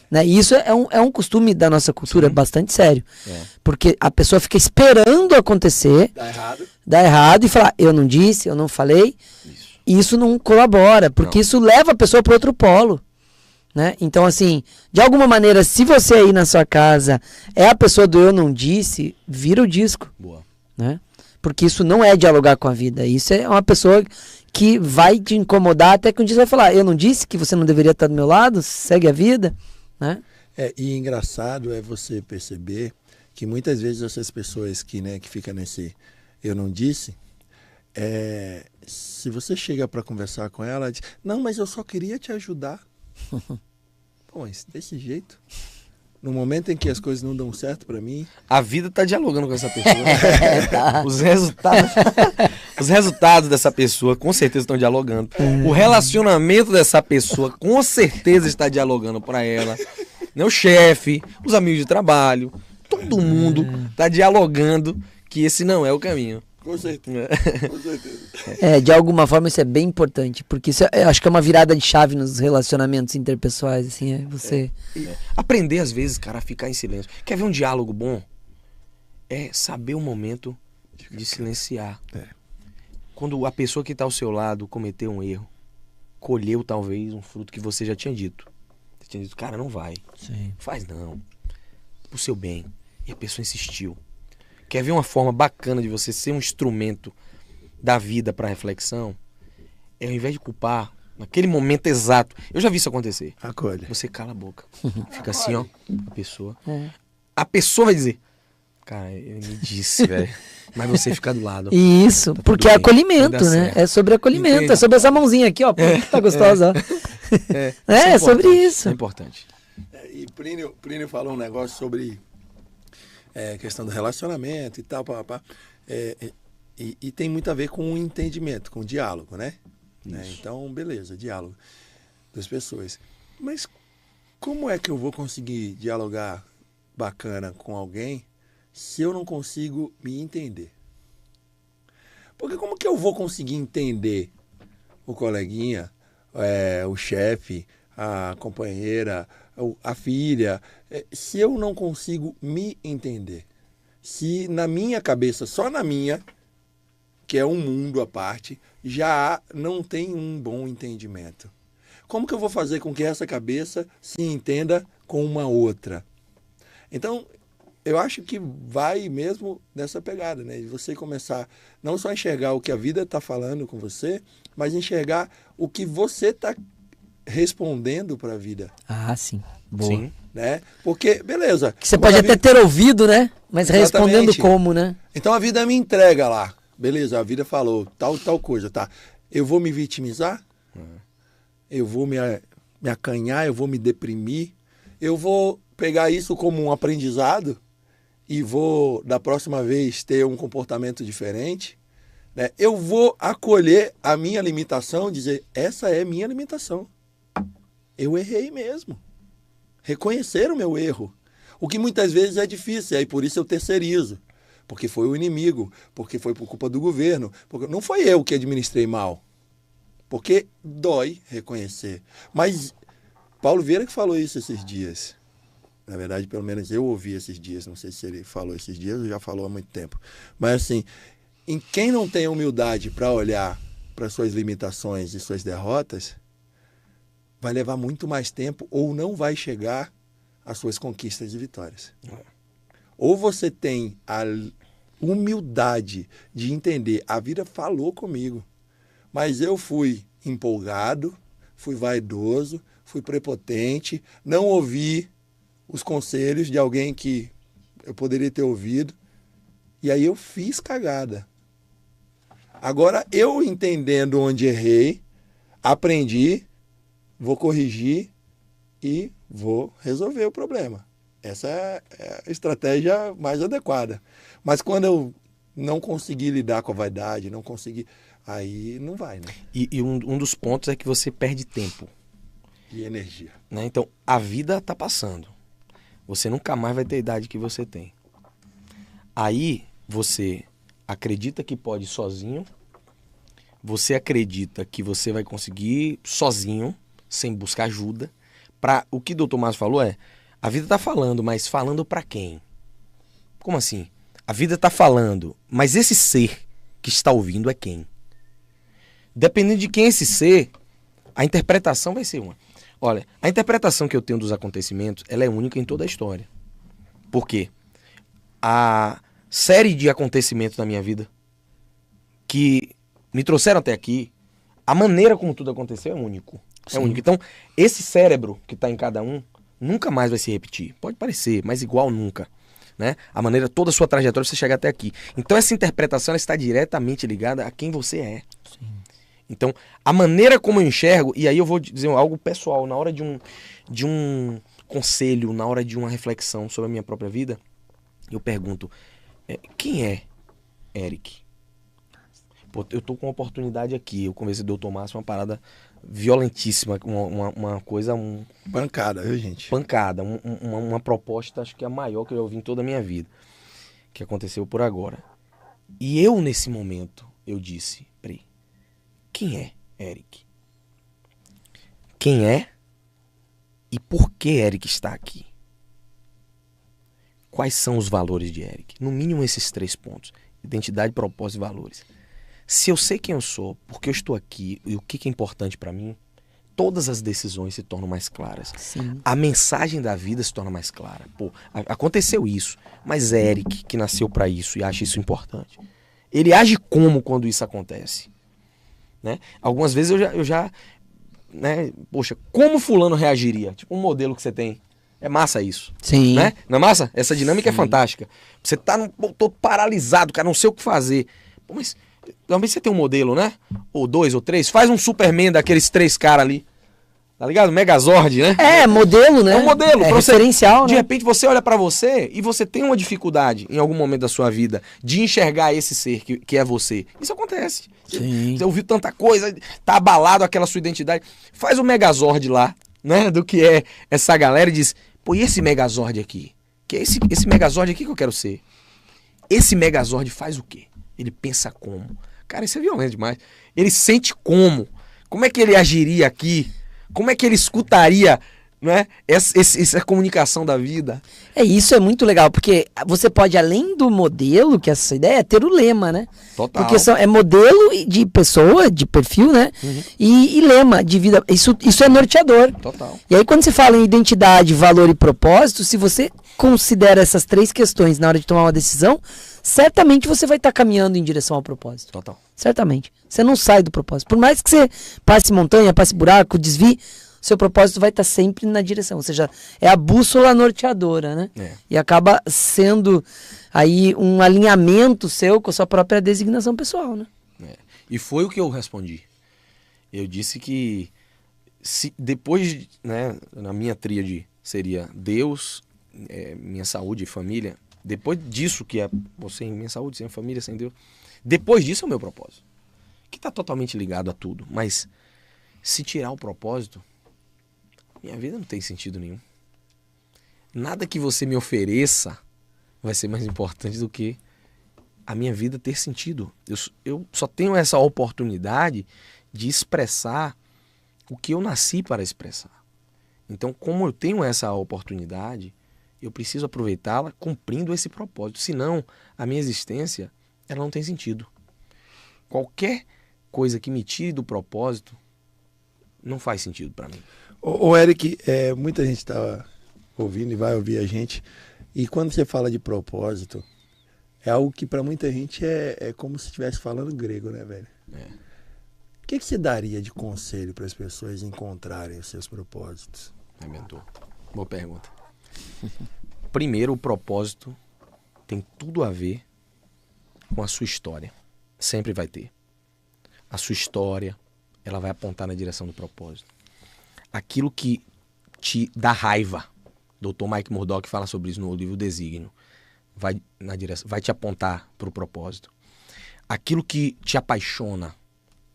Né? E isso é um costume da nossa cultura bastante sério, porque a pessoa fica esperando acontecer, dá errado e falar, eu não disse, eu não falei, isso não colabora, porque isso leva a pessoa para outro polo. Né? Então, assim, de alguma maneira, se você aí na sua casa é a pessoa do eu não disse, vira o disco. Boa. Né? Porque isso não é dialogar com a vida. Isso é uma pessoa que vai te incomodar até que um dia você vai falar, eu não disse que você não deveria estar do meu lado, segue a vida. Né? E engraçado é você perceber que muitas vezes essas pessoas que ficam nesse eu não disse, se você chega para conversar com ela, diz, não, mas eu só queria te ajudar. Pô, mas desse jeito, no momento em que as coisas não dão certo pra mim, a vida tá dialogando com essa pessoa. Tá. Os resultados dessa pessoa com certeza estão dialogando. O relacionamento dessa pessoa com certeza está dialogando pra ela. Né? O chefe, os amigos de trabalho, todo mundo tá dialogando que esse não é o caminho. Com certeza. Com certeza. De alguma forma isso é bem importante, porque isso acho que é uma virada de chave nos relacionamentos interpessoais, assim, você... Aprender às vezes, cara, a ficar em silêncio. Quer ver um diálogo bom? É saber o momento de silenciar. Quando a pessoa que está ao seu lado cometeu um erro, colheu talvez um fruto que você já tinha dito. Você tinha dito, cara, não vai. Sim. Faz não. Pro seu bem. E a pessoa insistiu. Quer ver uma forma bacana de você ser um instrumento da vida para reflexão? Ao invés de culpar, naquele momento exato, eu já vi isso acontecer. Acolhe. Você cala a boca. Fica assim, ó, a pessoa. A pessoa vai dizer, cara, ele me disse, velho. Mas você fica do lado. Isso, tá porque é acolhimento, né? É sobre acolhimento, Entende? É sobre essa mãozinha aqui, ó. Tá gostosa, ó. É sobre isso. É importante. E Plínio falou um negócio sobre questão do relacionamento e tal, e tem muito a ver com o entendimento, com o diálogo, né? Então, beleza, diálogo das pessoas. Mas como é que eu vou conseguir dialogar bacana com alguém se eu não consigo me entender? Porque como que eu vou conseguir entender o coleguinha, o chefe, a companheira, a filha, se eu não consigo me entender? Se na minha cabeça, só na minha, que é um mundo à parte, já não tem um bom entendimento. Como que eu vou fazer com que essa cabeça se entenda com uma outra? Então, eu acho que vai mesmo nessa pegada, né? De você começar não só a enxergar o que a vida está falando com você, mas enxergar o que você está respondendo para a vida. Ah, sim. Boa. Sim. Né? Porque, beleza. Que você pode até ter ouvido, né? Mas respondendo como, né? Então a vida me entrega lá. Beleza, a vida falou tal coisa, tá? Eu vou me vitimizar? Eu vou me acanhar? Eu vou me deprimir? Eu vou pegar isso como um aprendizado e vou, da próxima vez, ter um comportamento diferente? Né? Eu vou acolher a minha limitação, dizer, essa é minha limitação. Eu errei mesmo. Reconhecer o meu erro. O que muitas vezes é difícil, e aí por isso eu terceirizo. Porque foi o inimigo, porque foi por culpa do governo. Porque não foi eu que administrei mal. Porque dói reconhecer. Mas Paulo Vieira que falou isso esses dias. Na verdade, pelo menos eu ouvi esses dias. Não sei se ele falou esses dias ou já falou há muito tempo. Mas assim, em quem não tem humildade para olhar para suas limitações e suas derrotas, vai levar muito mais tempo ou não vai chegar às suas conquistas e vitórias. Ou você tem a humildade de entender, a vida falou comigo, mas eu fui empolgado, fui vaidoso, fui prepotente, não ouvi os conselhos de alguém que eu poderia ter ouvido, e aí eu fiz cagada. Agora, eu entendendo onde errei, aprendi, vou corrigir e vou resolver o problema. Essa é a estratégia mais adequada. Mas quando eu não conseguir lidar com a vaidade, não conseguir... Aí não vai, né? E um dos pontos é que você perde tempo. E energia. Né? Então, a vida tá passando. Você nunca mais vai ter a idade que você tem. Aí, você acredita que pode ir sozinho. Você acredita que você vai conseguir sozinho, sem buscar ajuda. O que o Dr. Márcio falou a vida tá falando, mas falando para quem? Como assim? A vida tá falando, mas esse ser que está ouvindo é quem? Dependendo de quem é esse ser, a interpretação vai ser uma. Olha, a interpretação que eu tenho dos acontecimentos, ela é única em toda a história. Por quê? A série de acontecimentos na minha vida que me trouxeram até aqui, a maneira como tudo aconteceu é único. É único. Então, esse cérebro que está em cada um nunca mais vai se repetir. Pode parecer, mas igual nunca. Né? A maneira, toda a sua trajetória, você chegar até aqui. Então, essa interpretação ela está diretamente ligada a quem você é. Sim. Então, a maneira como eu enxergo, e aí eu vou dizer algo pessoal, na hora de um conselho, na hora de uma reflexão sobre a minha própria vida, eu pergunto, quem é Eric? Pô, eu tô com uma oportunidade aqui, eu conversei com o Dr. Márcio, uma parada violentíssima, uma coisa... Pancada, viu, gente? Pancada, uma proposta, acho que é a maior que eu ouvi em toda a minha vida, que aconteceu por agora. E eu, nesse momento, eu disse, Pri, quem é Eric? Quem é e por que Eric está aqui? Quais são os valores de Eric? No mínimo esses 3 pontos. Identidade, propósito e valores. Se eu sei quem eu sou, por que eu estou aqui e o que é importante para mim, todas as decisões se tornam mais claras. Sim. A mensagem da vida se torna mais clara. Pô, aconteceu isso, mas Eric, que nasceu para isso e acha isso importante, ele age como quando isso acontece? Né? Algumas vezes eu já né? Poxa, como fulano reagiria? Tipo um modelo que você tem. É massa isso. Sim. Né? Não é massa? Essa dinâmica é fantástica. Você tá todo paralisado, cara, não sei o que fazer. Pô, mas talvez você tenha um modelo, né? Ou 2 ou 3. Faz um Superman daqueles 3 caras ali. Tá ligado? Megazord, né? É, modelo, né? É um modelo. É você, referencial, né? De repente você olha pra você e você tem uma dificuldade em algum momento da sua vida de enxergar esse ser que é você. Isso acontece. Sim. Você ouviu tanta coisa, tá abalado aquela sua identidade. Faz o Megazord lá, né? Do que é essa galera e diz, pô, e esse Megazord aqui? Que é esse Megazord aqui que eu quero ser. Esse Megazord faz o quê? Ele pensa como? Cara, isso é violento demais. Ele sente como? Como é que ele agiria aqui? Como é que ele escutaria, né, essa comunicação da vida? Isso é muito legal, porque você pode, além do modelo, que é essa ideia, ter o lema, né? Total. Porque é modelo de pessoa, de perfil, né? Uhum. E lema de vida. Isso é norteador. Total. E aí, quando você fala em identidade, valor e propósito, se você considera essas 3 questões na hora de tomar uma decisão, certamente você vai estar caminhando em direção ao propósito. Total. Certamente. Você não sai do propósito. Por mais que você passe montanha, passe buraco, desvie, seu propósito vai estar sempre na direção. Ou seja, é a bússola norteadora, né? É. E acaba sendo aí um alinhamento seu com a sua própria designação pessoal, né? É. E foi o que eu respondi. Eu disse que se depois, né, na minha tríade seria Deus, minha saúde e família. Depois disso, que é você sem minha saúde, sem família, sem Deus. Depois disso é o meu propósito. Que está totalmente ligado a tudo. Mas se tirar o propósito, minha vida não tem sentido nenhum. Nada que você me ofereça vai ser mais importante do que a minha vida ter sentido. Eu só tenho essa oportunidade de expressar o que eu nasci para expressar. Então, como eu tenho essa oportunidade, eu preciso aproveitá-la cumprindo esse propósito. Senão, a minha existência ela não tem sentido. Qualquer coisa que me tire do propósito não faz sentido para mim. Ô Eric, muita gente está ouvindo e vai ouvir a gente. E quando você fala de propósito, é algo que para muita gente é como se estivesse falando grego, né, velho? O que você daria de conselho para as pessoas encontrarem os seus propósitos? Mentor, boa pergunta. Primeiro, o propósito tem tudo a ver com a sua história. Sempre vai ter. A sua história, ela vai apontar na direção do propósito. Aquilo que te dá raiva. Dr. Mike Murdock fala sobre isso no livro Desígnio. vai te apontar para o propósito. Aquilo que te apaixona,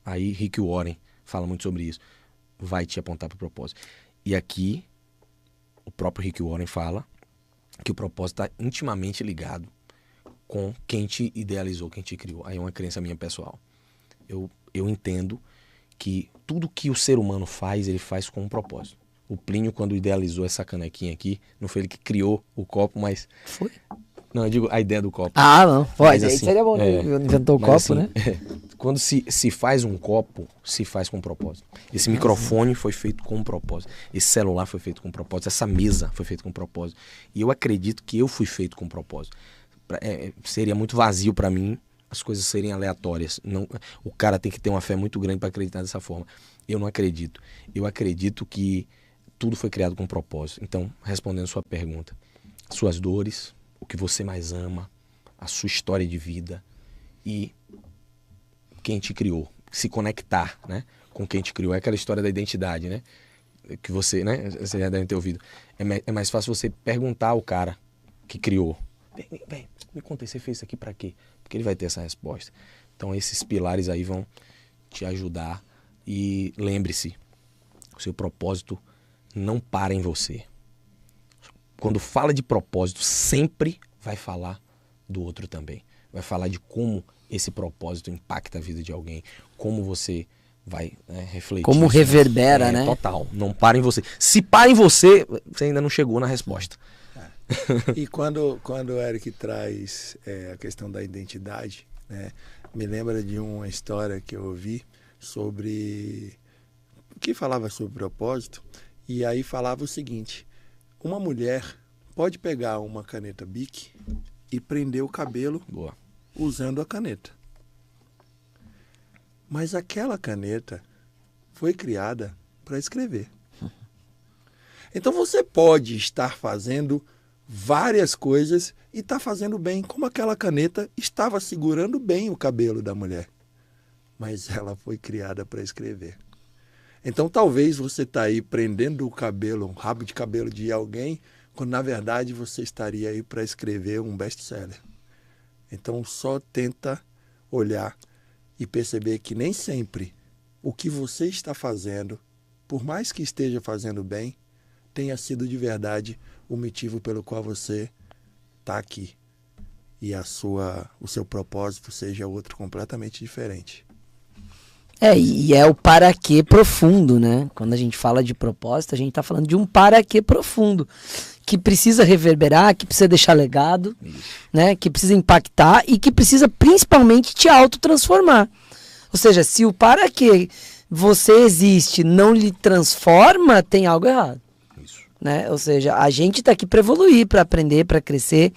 aí Rick Warren fala muito sobre isso, vai te apontar para o propósito. E aqui, o próprio Rick Warren fala que o propósito está intimamente ligado com quem te idealizou, quem te criou. Aí é uma crença minha pessoal. Eu entendo que tudo que o ser humano faz, ele faz com um propósito. O Plínio, quando idealizou essa canequinha aqui, não foi ele que criou o copo, mas... Foi? Não, eu digo a ideia do copo. Ah, não. Pode, assim, seria bom, inventou o copo, assim, né? Quando se faz um copo, se faz com um propósito. Esse microfone foi feito com um propósito. Esse celular foi feito com um propósito. Essa mesa foi feita com um propósito. E eu acredito que eu fui feito com um propósito. Seria muito vazio para mim as coisas serem aleatórias. Não, o cara tem que ter uma fé muito grande para acreditar dessa forma. Eu não acredito. Eu acredito que tudo foi criado com um propósito. Então, respondendo a sua pergunta, suas dores, o que você mais ama, a sua história de vida e quem te criou. Se conectar, né, com quem te criou. É aquela história da identidade, né? Que você, né? Você já deve ter ouvido. É mais fácil você perguntar ao cara que criou. Vem, me conta, você fez isso aqui pra quê? Porque ele vai ter essa resposta. Então esses pilares aí vão te ajudar. E lembre-se, o seu propósito não para em você. Quando fala de propósito, sempre vai falar do outro também. Vai falar de como esse propósito impacta a vida de alguém. Como você vai refletir. Como isso, reverbera, né? Total. Não para em você. Se para em você, você ainda não chegou na resposta. E quando o Eric traz a questão da identidade, né, me lembra de uma história que eu ouvi sobre... que falava sobre propósito, e aí falava o seguinte: uma mulher pode pegar uma caneta Bic e prender o cabelo Boa. usando a caneta. Mas aquela caneta foi criada para escrever. Então você pode estar fazendo várias coisas e estar fazendo bem, como aquela caneta estava segurando bem o cabelo da mulher. Mas ela foi criada para escrever. Então talvez você está aí prendendo o cabelo, um rabo de cabelo de alguém, quando na verdade você estaria aí para escrever um best-seller. Então só tenta olhar e perceber que nem sempre o que você está fazendo, por mais que esteja fazendo bem, tenha sido de verdade o motivo pelo qual você está aqui. E o seu propósito seja outro completamente diferente. E é o para quê profundo, né? Quando a gente fala de propósito, a gente está falando de um para quê profundo, que precisa reverberar, que precisa deixar legado, né? Que precisa impactar e que precisa principalmente te autotransformar. Ou seja, se o para quê você existe não lhe transforma, tem algo errado. Isso. Né? Ou seja, a gente está aqui para evoluir, para aprender, para crescer,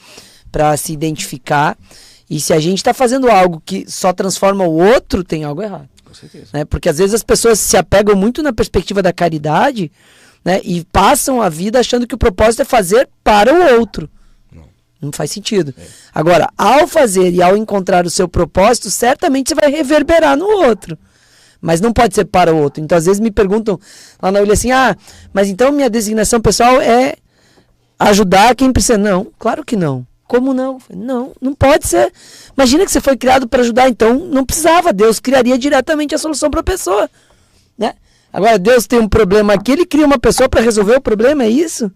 para se identificar. E se a gente está fazendo algo que só transforma o outro, tem algo errado. Né? Porque às vezes as pessoas se apegam muito na perspectiva da caridade, né? E passam a vida achando que o propósito é fazer para o outro. Não faz sentido. Agora, ao fazer e ao encontrar o seu propósito, certamente você vai reverberar no outro. Mas não pode ser para o outro. Então às vezes me perguntam lá na ilha assim, mas então minha designação pessoal é ajudar quem precisa. Não, claro que não. Como não? Não pode ser. Imagina que você foi criado para ajudar, então não precisava. Deus criaria diretamente a solução para a pessoa. Né? Agora, Deus tem um problema aqui, ele cria uma pessoa para resolver o problema, é isso?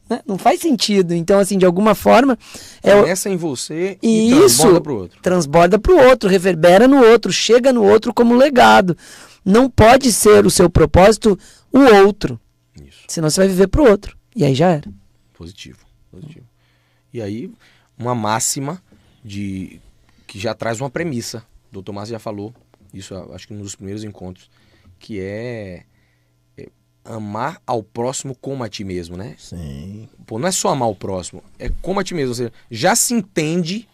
Né? Não faz sentido. Então, assim, de alguma forma... Começa em você e transborda para o outro. Transborda para o outro, reverbera no outro, chega no outro como legado. Não pode ser o seu propósito o outro. Isso. Senão você vai viver para o outro. E aí já era. Positivo. E aí, uma máxima que já traz uma premissa. O Dr. Márcio já falou isso, acho que num dos primeiros encontros, que é amar ao próximo como a ti mesmo, né? Sim. Pô, não é só amar o próximo, é como a ti mesmo. Ou seja, já se entende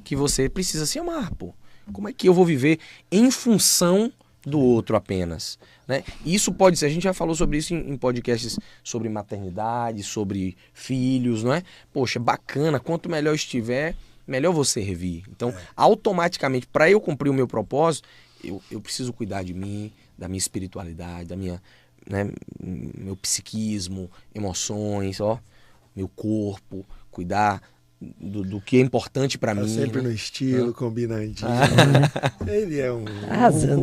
que você precisa se amar, pô. Como é que eu vou viver em função do outro apenas, né? Isso pode ser, a gente já falou sobre isso em podcasts sobre maternidade, sobre filhos, não é? Poxa, bacana, quanto melhor estiver, melhor você servir. Então, automaticamente, para eu cumprir o meu propósito, eu preciso cuidar de mim, da minha espiritualidade, da minha, né, meu psiquismo, emoções, meu corpo, cuidar do que é importante pra mim. Sempre né? no estilo, combinandinho. Ele é um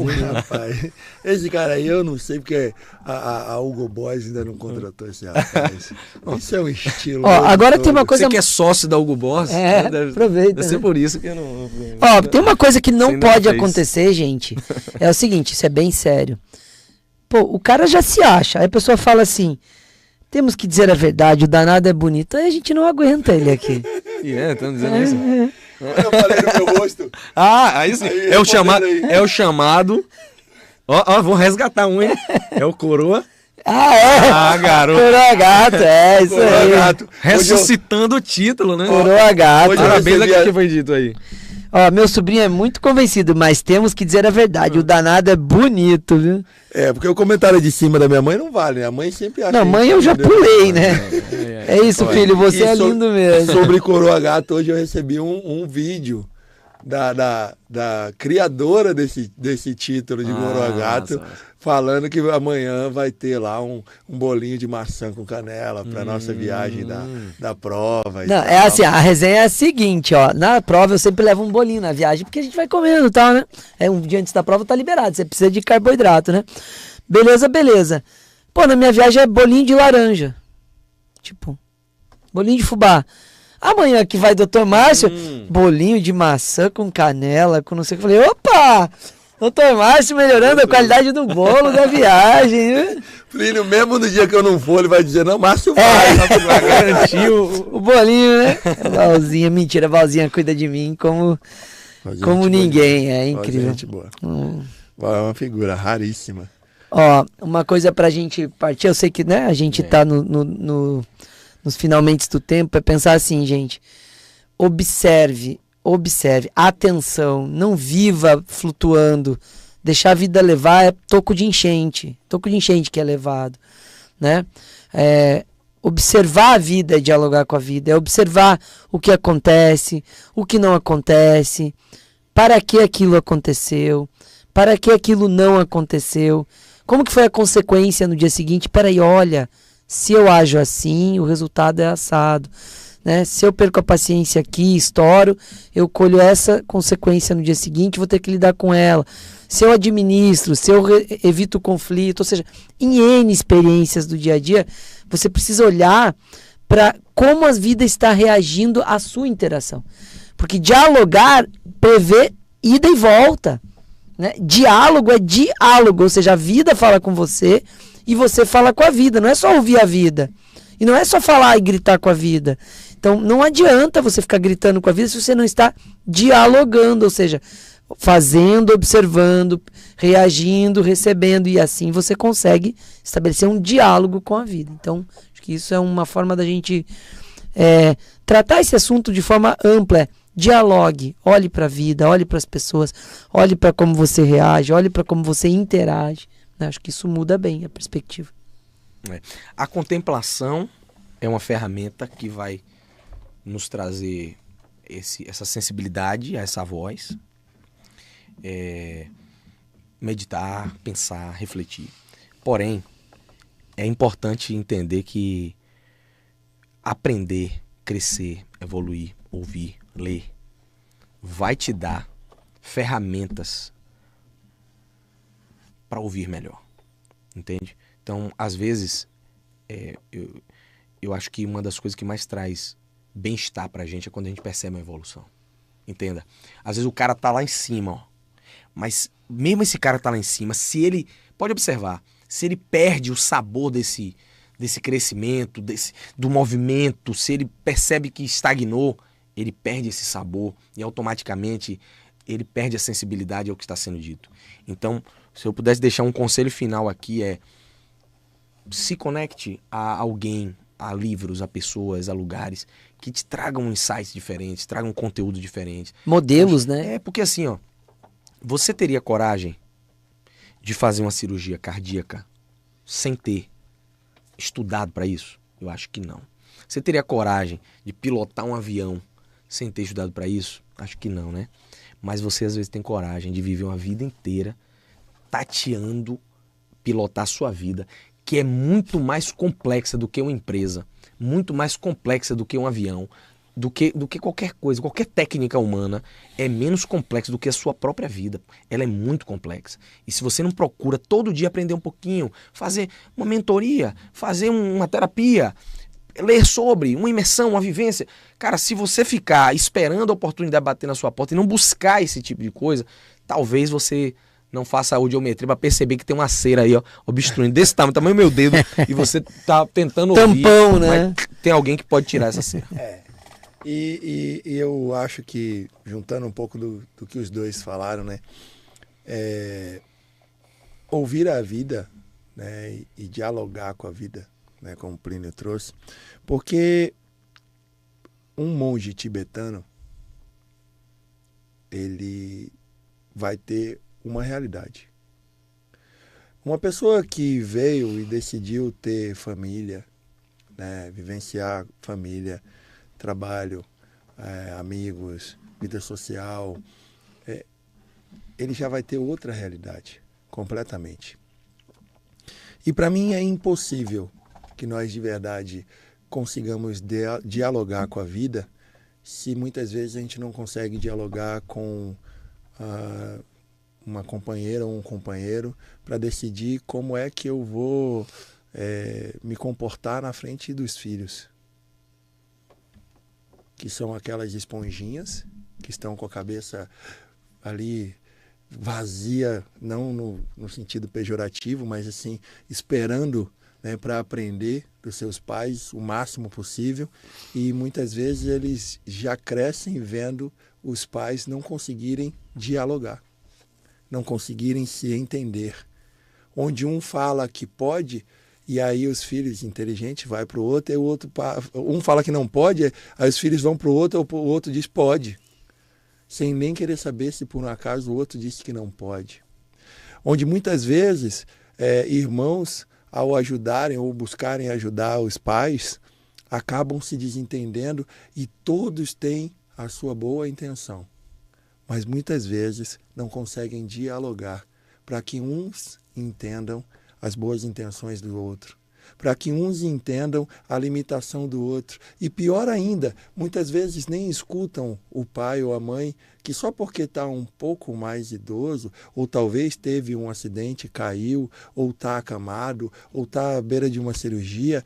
rapaz. Esse cara aí, eu não sei porque a Hugo Boss ainda não contratou esse rapaz. Isso é um estilo. Ó, agora tem uma coisa... Você que é sócio da Hugo Boss? Aproveita. Deve ser por isso que eu não... Ó, tem uma coisa que não pode acontecer, gente. É o seguinte, isso é bem sério. Pô, o cara já se acha. Aí a pessoa fala assim... Temos que dizer a verdade, o danado é bonito. Aí a gente não aguenta ele aqui. Estão dizendo isso? Eu falei no meu rosto. Aí sim. Aí, é o chamado. Ó, vou resgatar um, hein? É o coroa. Garoto. Coroa gato, isso coroa aí. Gato. Ressuscitando o título, né? Coroa gato. Parabéns aqui que foi dito aí. Ó, meu sobrinho é muito convencido, mas temos que dizer a verdade. O danado é bonito, viu? Porque o comentário de cima da minha mãe não vale, né? A mãe sempre acha. Não, mãe eu já pulei, né? É isso, filho, você é lindo mesmo. Sobre Coroa Gato, hoje eu recebi um vídeo da criadora desse título de Coroa Gato, falando que amanhã vai ter lá um bolinho de maçã com canela para nossa viagem da prova. Não, é assim, a resenha é a seguinte, ó. Na prova eu sempre levo um bolinho na viagem, porque a gente vai comendo e tal, né? Um dia antes da prova tá liberado, você precisa de carboidrato, né? Beleza. Pô, na minha viagem é bolinho de laranja. Tipo, bolinho de fubá. Amanhã que vai Dr. Márcio, bolinho de maçã com canela, com não sei o que. Eu falei, opa! Dr. Márcio melhorando a qualidade do bolo da viagem, né? Plínio, mesmo no dia que eu não for, ele vai dizer, não, Márcio vai garantir o bolinho, né? Valzinha, mentira, Valzinha cuida de mim como ninguém, é incrível. Gente boa. É uma figura raríssima. Ó, uma coisa pra gente partir, eu sei que, né, a gente tá nos finalmente do tempo, é pensar assim, gente, observe, atenção, não viva flutuando, deixar a vida levar é toco de enchente que é levado, né? Observar a vida é dialogar com a vida, é observar o que acontece, o que não acontece, para que aquilo aconteceu, para que aquilo não aconteceu, como que foi a consequência no dia seguinte, peraí, olha, se eu ajo assim, o resultado é assado. Né? Se eu perco a paciência aqui, estouro, eu colho essa consequência no dia seguinte, vou ter que lidar com ela. Se eu administro, se eu evito o conflito, ou seja, em N experiências do dia a dia, você precisa olhar para como a vida está reagindo à sua interação. Porque dialogar prevê ida e volta. Né? Diálogo é diálogo, ou seja, a vida fala com você e você fala com a vida, não é só ouvir a vida. E não é só falar e gritar com a vida. Então, não adianta você ficar gritando com a vida se você não está dialogando, ou seja, fazendo, observando, reagindo, recebendo, e assim você consegue estabelecer um diálogo com a vida. Então, acho que isso é uma forma da gente tratar esse assunto de forma ampla. Dialogue, olhe para a vida, olhe para as pessoas, olhe para como você reage, olhe para como você interage. Acho que isso muda bem a perspectiva. A contemplação é uma ferramenta que vai nos trazer essa sensibilidade a essa voz, meditar, pensar, refletir. Porém, é importante entender que aprender, crescer, evoluir, ouvir, ler, vai te dar ferramentas para ouvir melhor, entende? Então, às vezes, eu acho que uma das coisas que mais traz bem-estar pra gente é quando a gente percebe uma evolução. Entenda? Às vezes o cara tá lá em cima, ó. Mas mesmo esse cara tá lá em cima, se ele... Pode observar. Se ele perde o sabor desse crescimento, do movimento, se ele percebe que estagnou, ele perde esse sabor e automaticamente ele perde a sensibilidade ao que está sendo dito. Então, se eu pudesse deixar um conselho final aqui se conecte a alguém, a livros, a pessoas, a lugares que te tragam insights diferentes, tragam conteúdo diferente. Modelos, né? Porque assim, ó, você teria coragem de fazer uma cirurgia cardíaca sem ter estudado para isso? Eu acho que não. Você teria coragem de pilotar um avião sem ter estudado para isso? Acho que não, né? Mas você às vezes tem coragem de viver uma vida inteira tateando, pilotar a sua vida, que é muito mais complexa do que uma empresa, muito mais complexa do que um avião, do que qualquer coisa, qualquer técnica humana é menos complexa do que a sua própria vida. Ela é muito complexa. E se você não procura todo dia aprender um pouquinho, fazer uma mentoria, fazer uma terapia, ler sobre, uma imersão, uma vivência. Cara, se você ficar esperando a oportunidade bater na sua porta e não buscar esse tipo de coisa, talvez você não faça a audiometria para perceber que tem uma cera aí, ó, obstruindo desse tamanho meu dedo, e você tá tentando ouvir. Tampão, né? Mas tem alguém que pode tirar essa cera. E eu acho que, juntando um pouco do que os dois falaram, né? Ouvir a vida, né, e dialogar com a vida, né, como o Plínio trouxe, porque um monge tibetano, ele vai ter uma realidade. Uma pessoa que veio e decidiu ter família, né, vivenciar família, trabalho, amigos, vida social, ele já vai ter outra realidade, completamente. E para mim é impossível que nós de verdade consigamos dialogar com a vida se muitas vezes a gente não consegue dialogar com uma companheira ou um companheiro para decidir como é que eu vou me comportar na frente dos filhos. Que são aquelas esponjinhas que estão com a cabeça ali vazia, não no sentido pejorativo, mas assim, esperando, né, para aprender dos seus pais o máximo possível, e muitas vezes eles já crescem vendo os pais não conseguirem dialogar, não conseguirem se entender. Onde um fala que pode, e aí os filhos inteligentes vai para o outro, e o outro, um fala que não pode, aí os filhos vão para o outro diz pode, sem nem querer saber se por um acaso o outro disse que não pode. Onde muitas vezes irmãos, ao ajudarem ou buscarem ajudar os pais, acabam se desentendendo, e todos têm a sua boa intenção, mas muitas vezes não conseguem dialogar para que uns entendam as boas intenções do outro, para que uns entendam a limitação do outro. E pior ainda, muitas vezes nem escutam o pai ou a mãe, que só porque está um pouco mais idoso, ou talvez teve um acidente, caiu, ou está acamado, ou está à beira de uma cirurgia,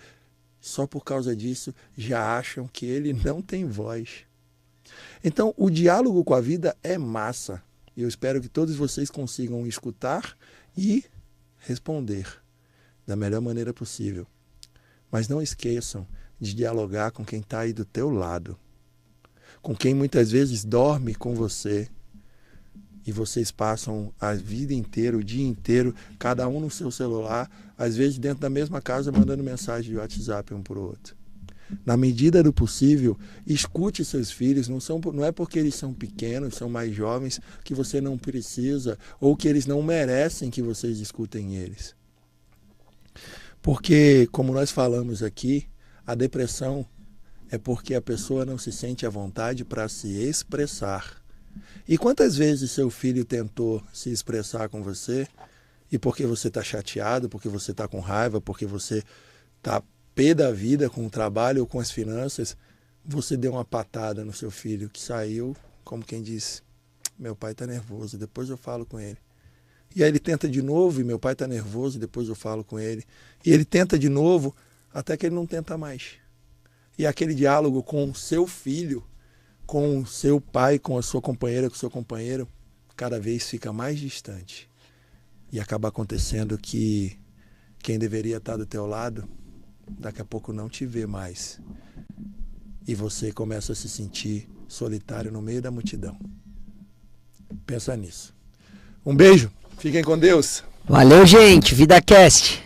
só por causa disso já acham que ele não tem voz. Então, o diálogo com a vida é massa. E eu espero que todos vocês consigam escutar e responder da melhor maneira possível. Mas não esqueçam de dialogar com quem está aí do teu lado, com quem muitas vezes dorme com você, e vocês passam a vida inteira, o dia inteiro, cada um no seu celular, às vezes dentro da mesma casa, mandando mensagem de WhatsApp um para o outro. Na medida do possível, escute seus filhos. Não é porque eles são pequenos, são mais jovens, que você não precisa, ou que eles não merecem que vocês escutem eles. Porque, como nós falamos aqui, a depressão é porque a pessoa não se sente à vontade para se expressar. E quantas vezes seu filho tentou se expressar com você, e porque você está chateado, porque você está com raiva, porque você está pé da vida com o trabalho ou com as finanças, você deu uma patada no seu filho, que saiu, como quem diz, meu pai está nervoso, depois eu falo com ele. E aí ele tenta de novo, e meu pai está nervoso, depois eu falo com ele. E ele tenta de novo, até que ele não tenta mais. E aquele diálogo com o seu filho, com o seu pai, com a sua companheira, com o seu companheiro, cada vez fica mais distante. E acaba acontecendo que quem deveria estar do teu lado, daqui a pouco não te vê mais. E você começa a se sentir solitário no meio da multidão. Pensa nisso. Um beijo. Fiquem com Deus. Valeu, gente. VidaCast.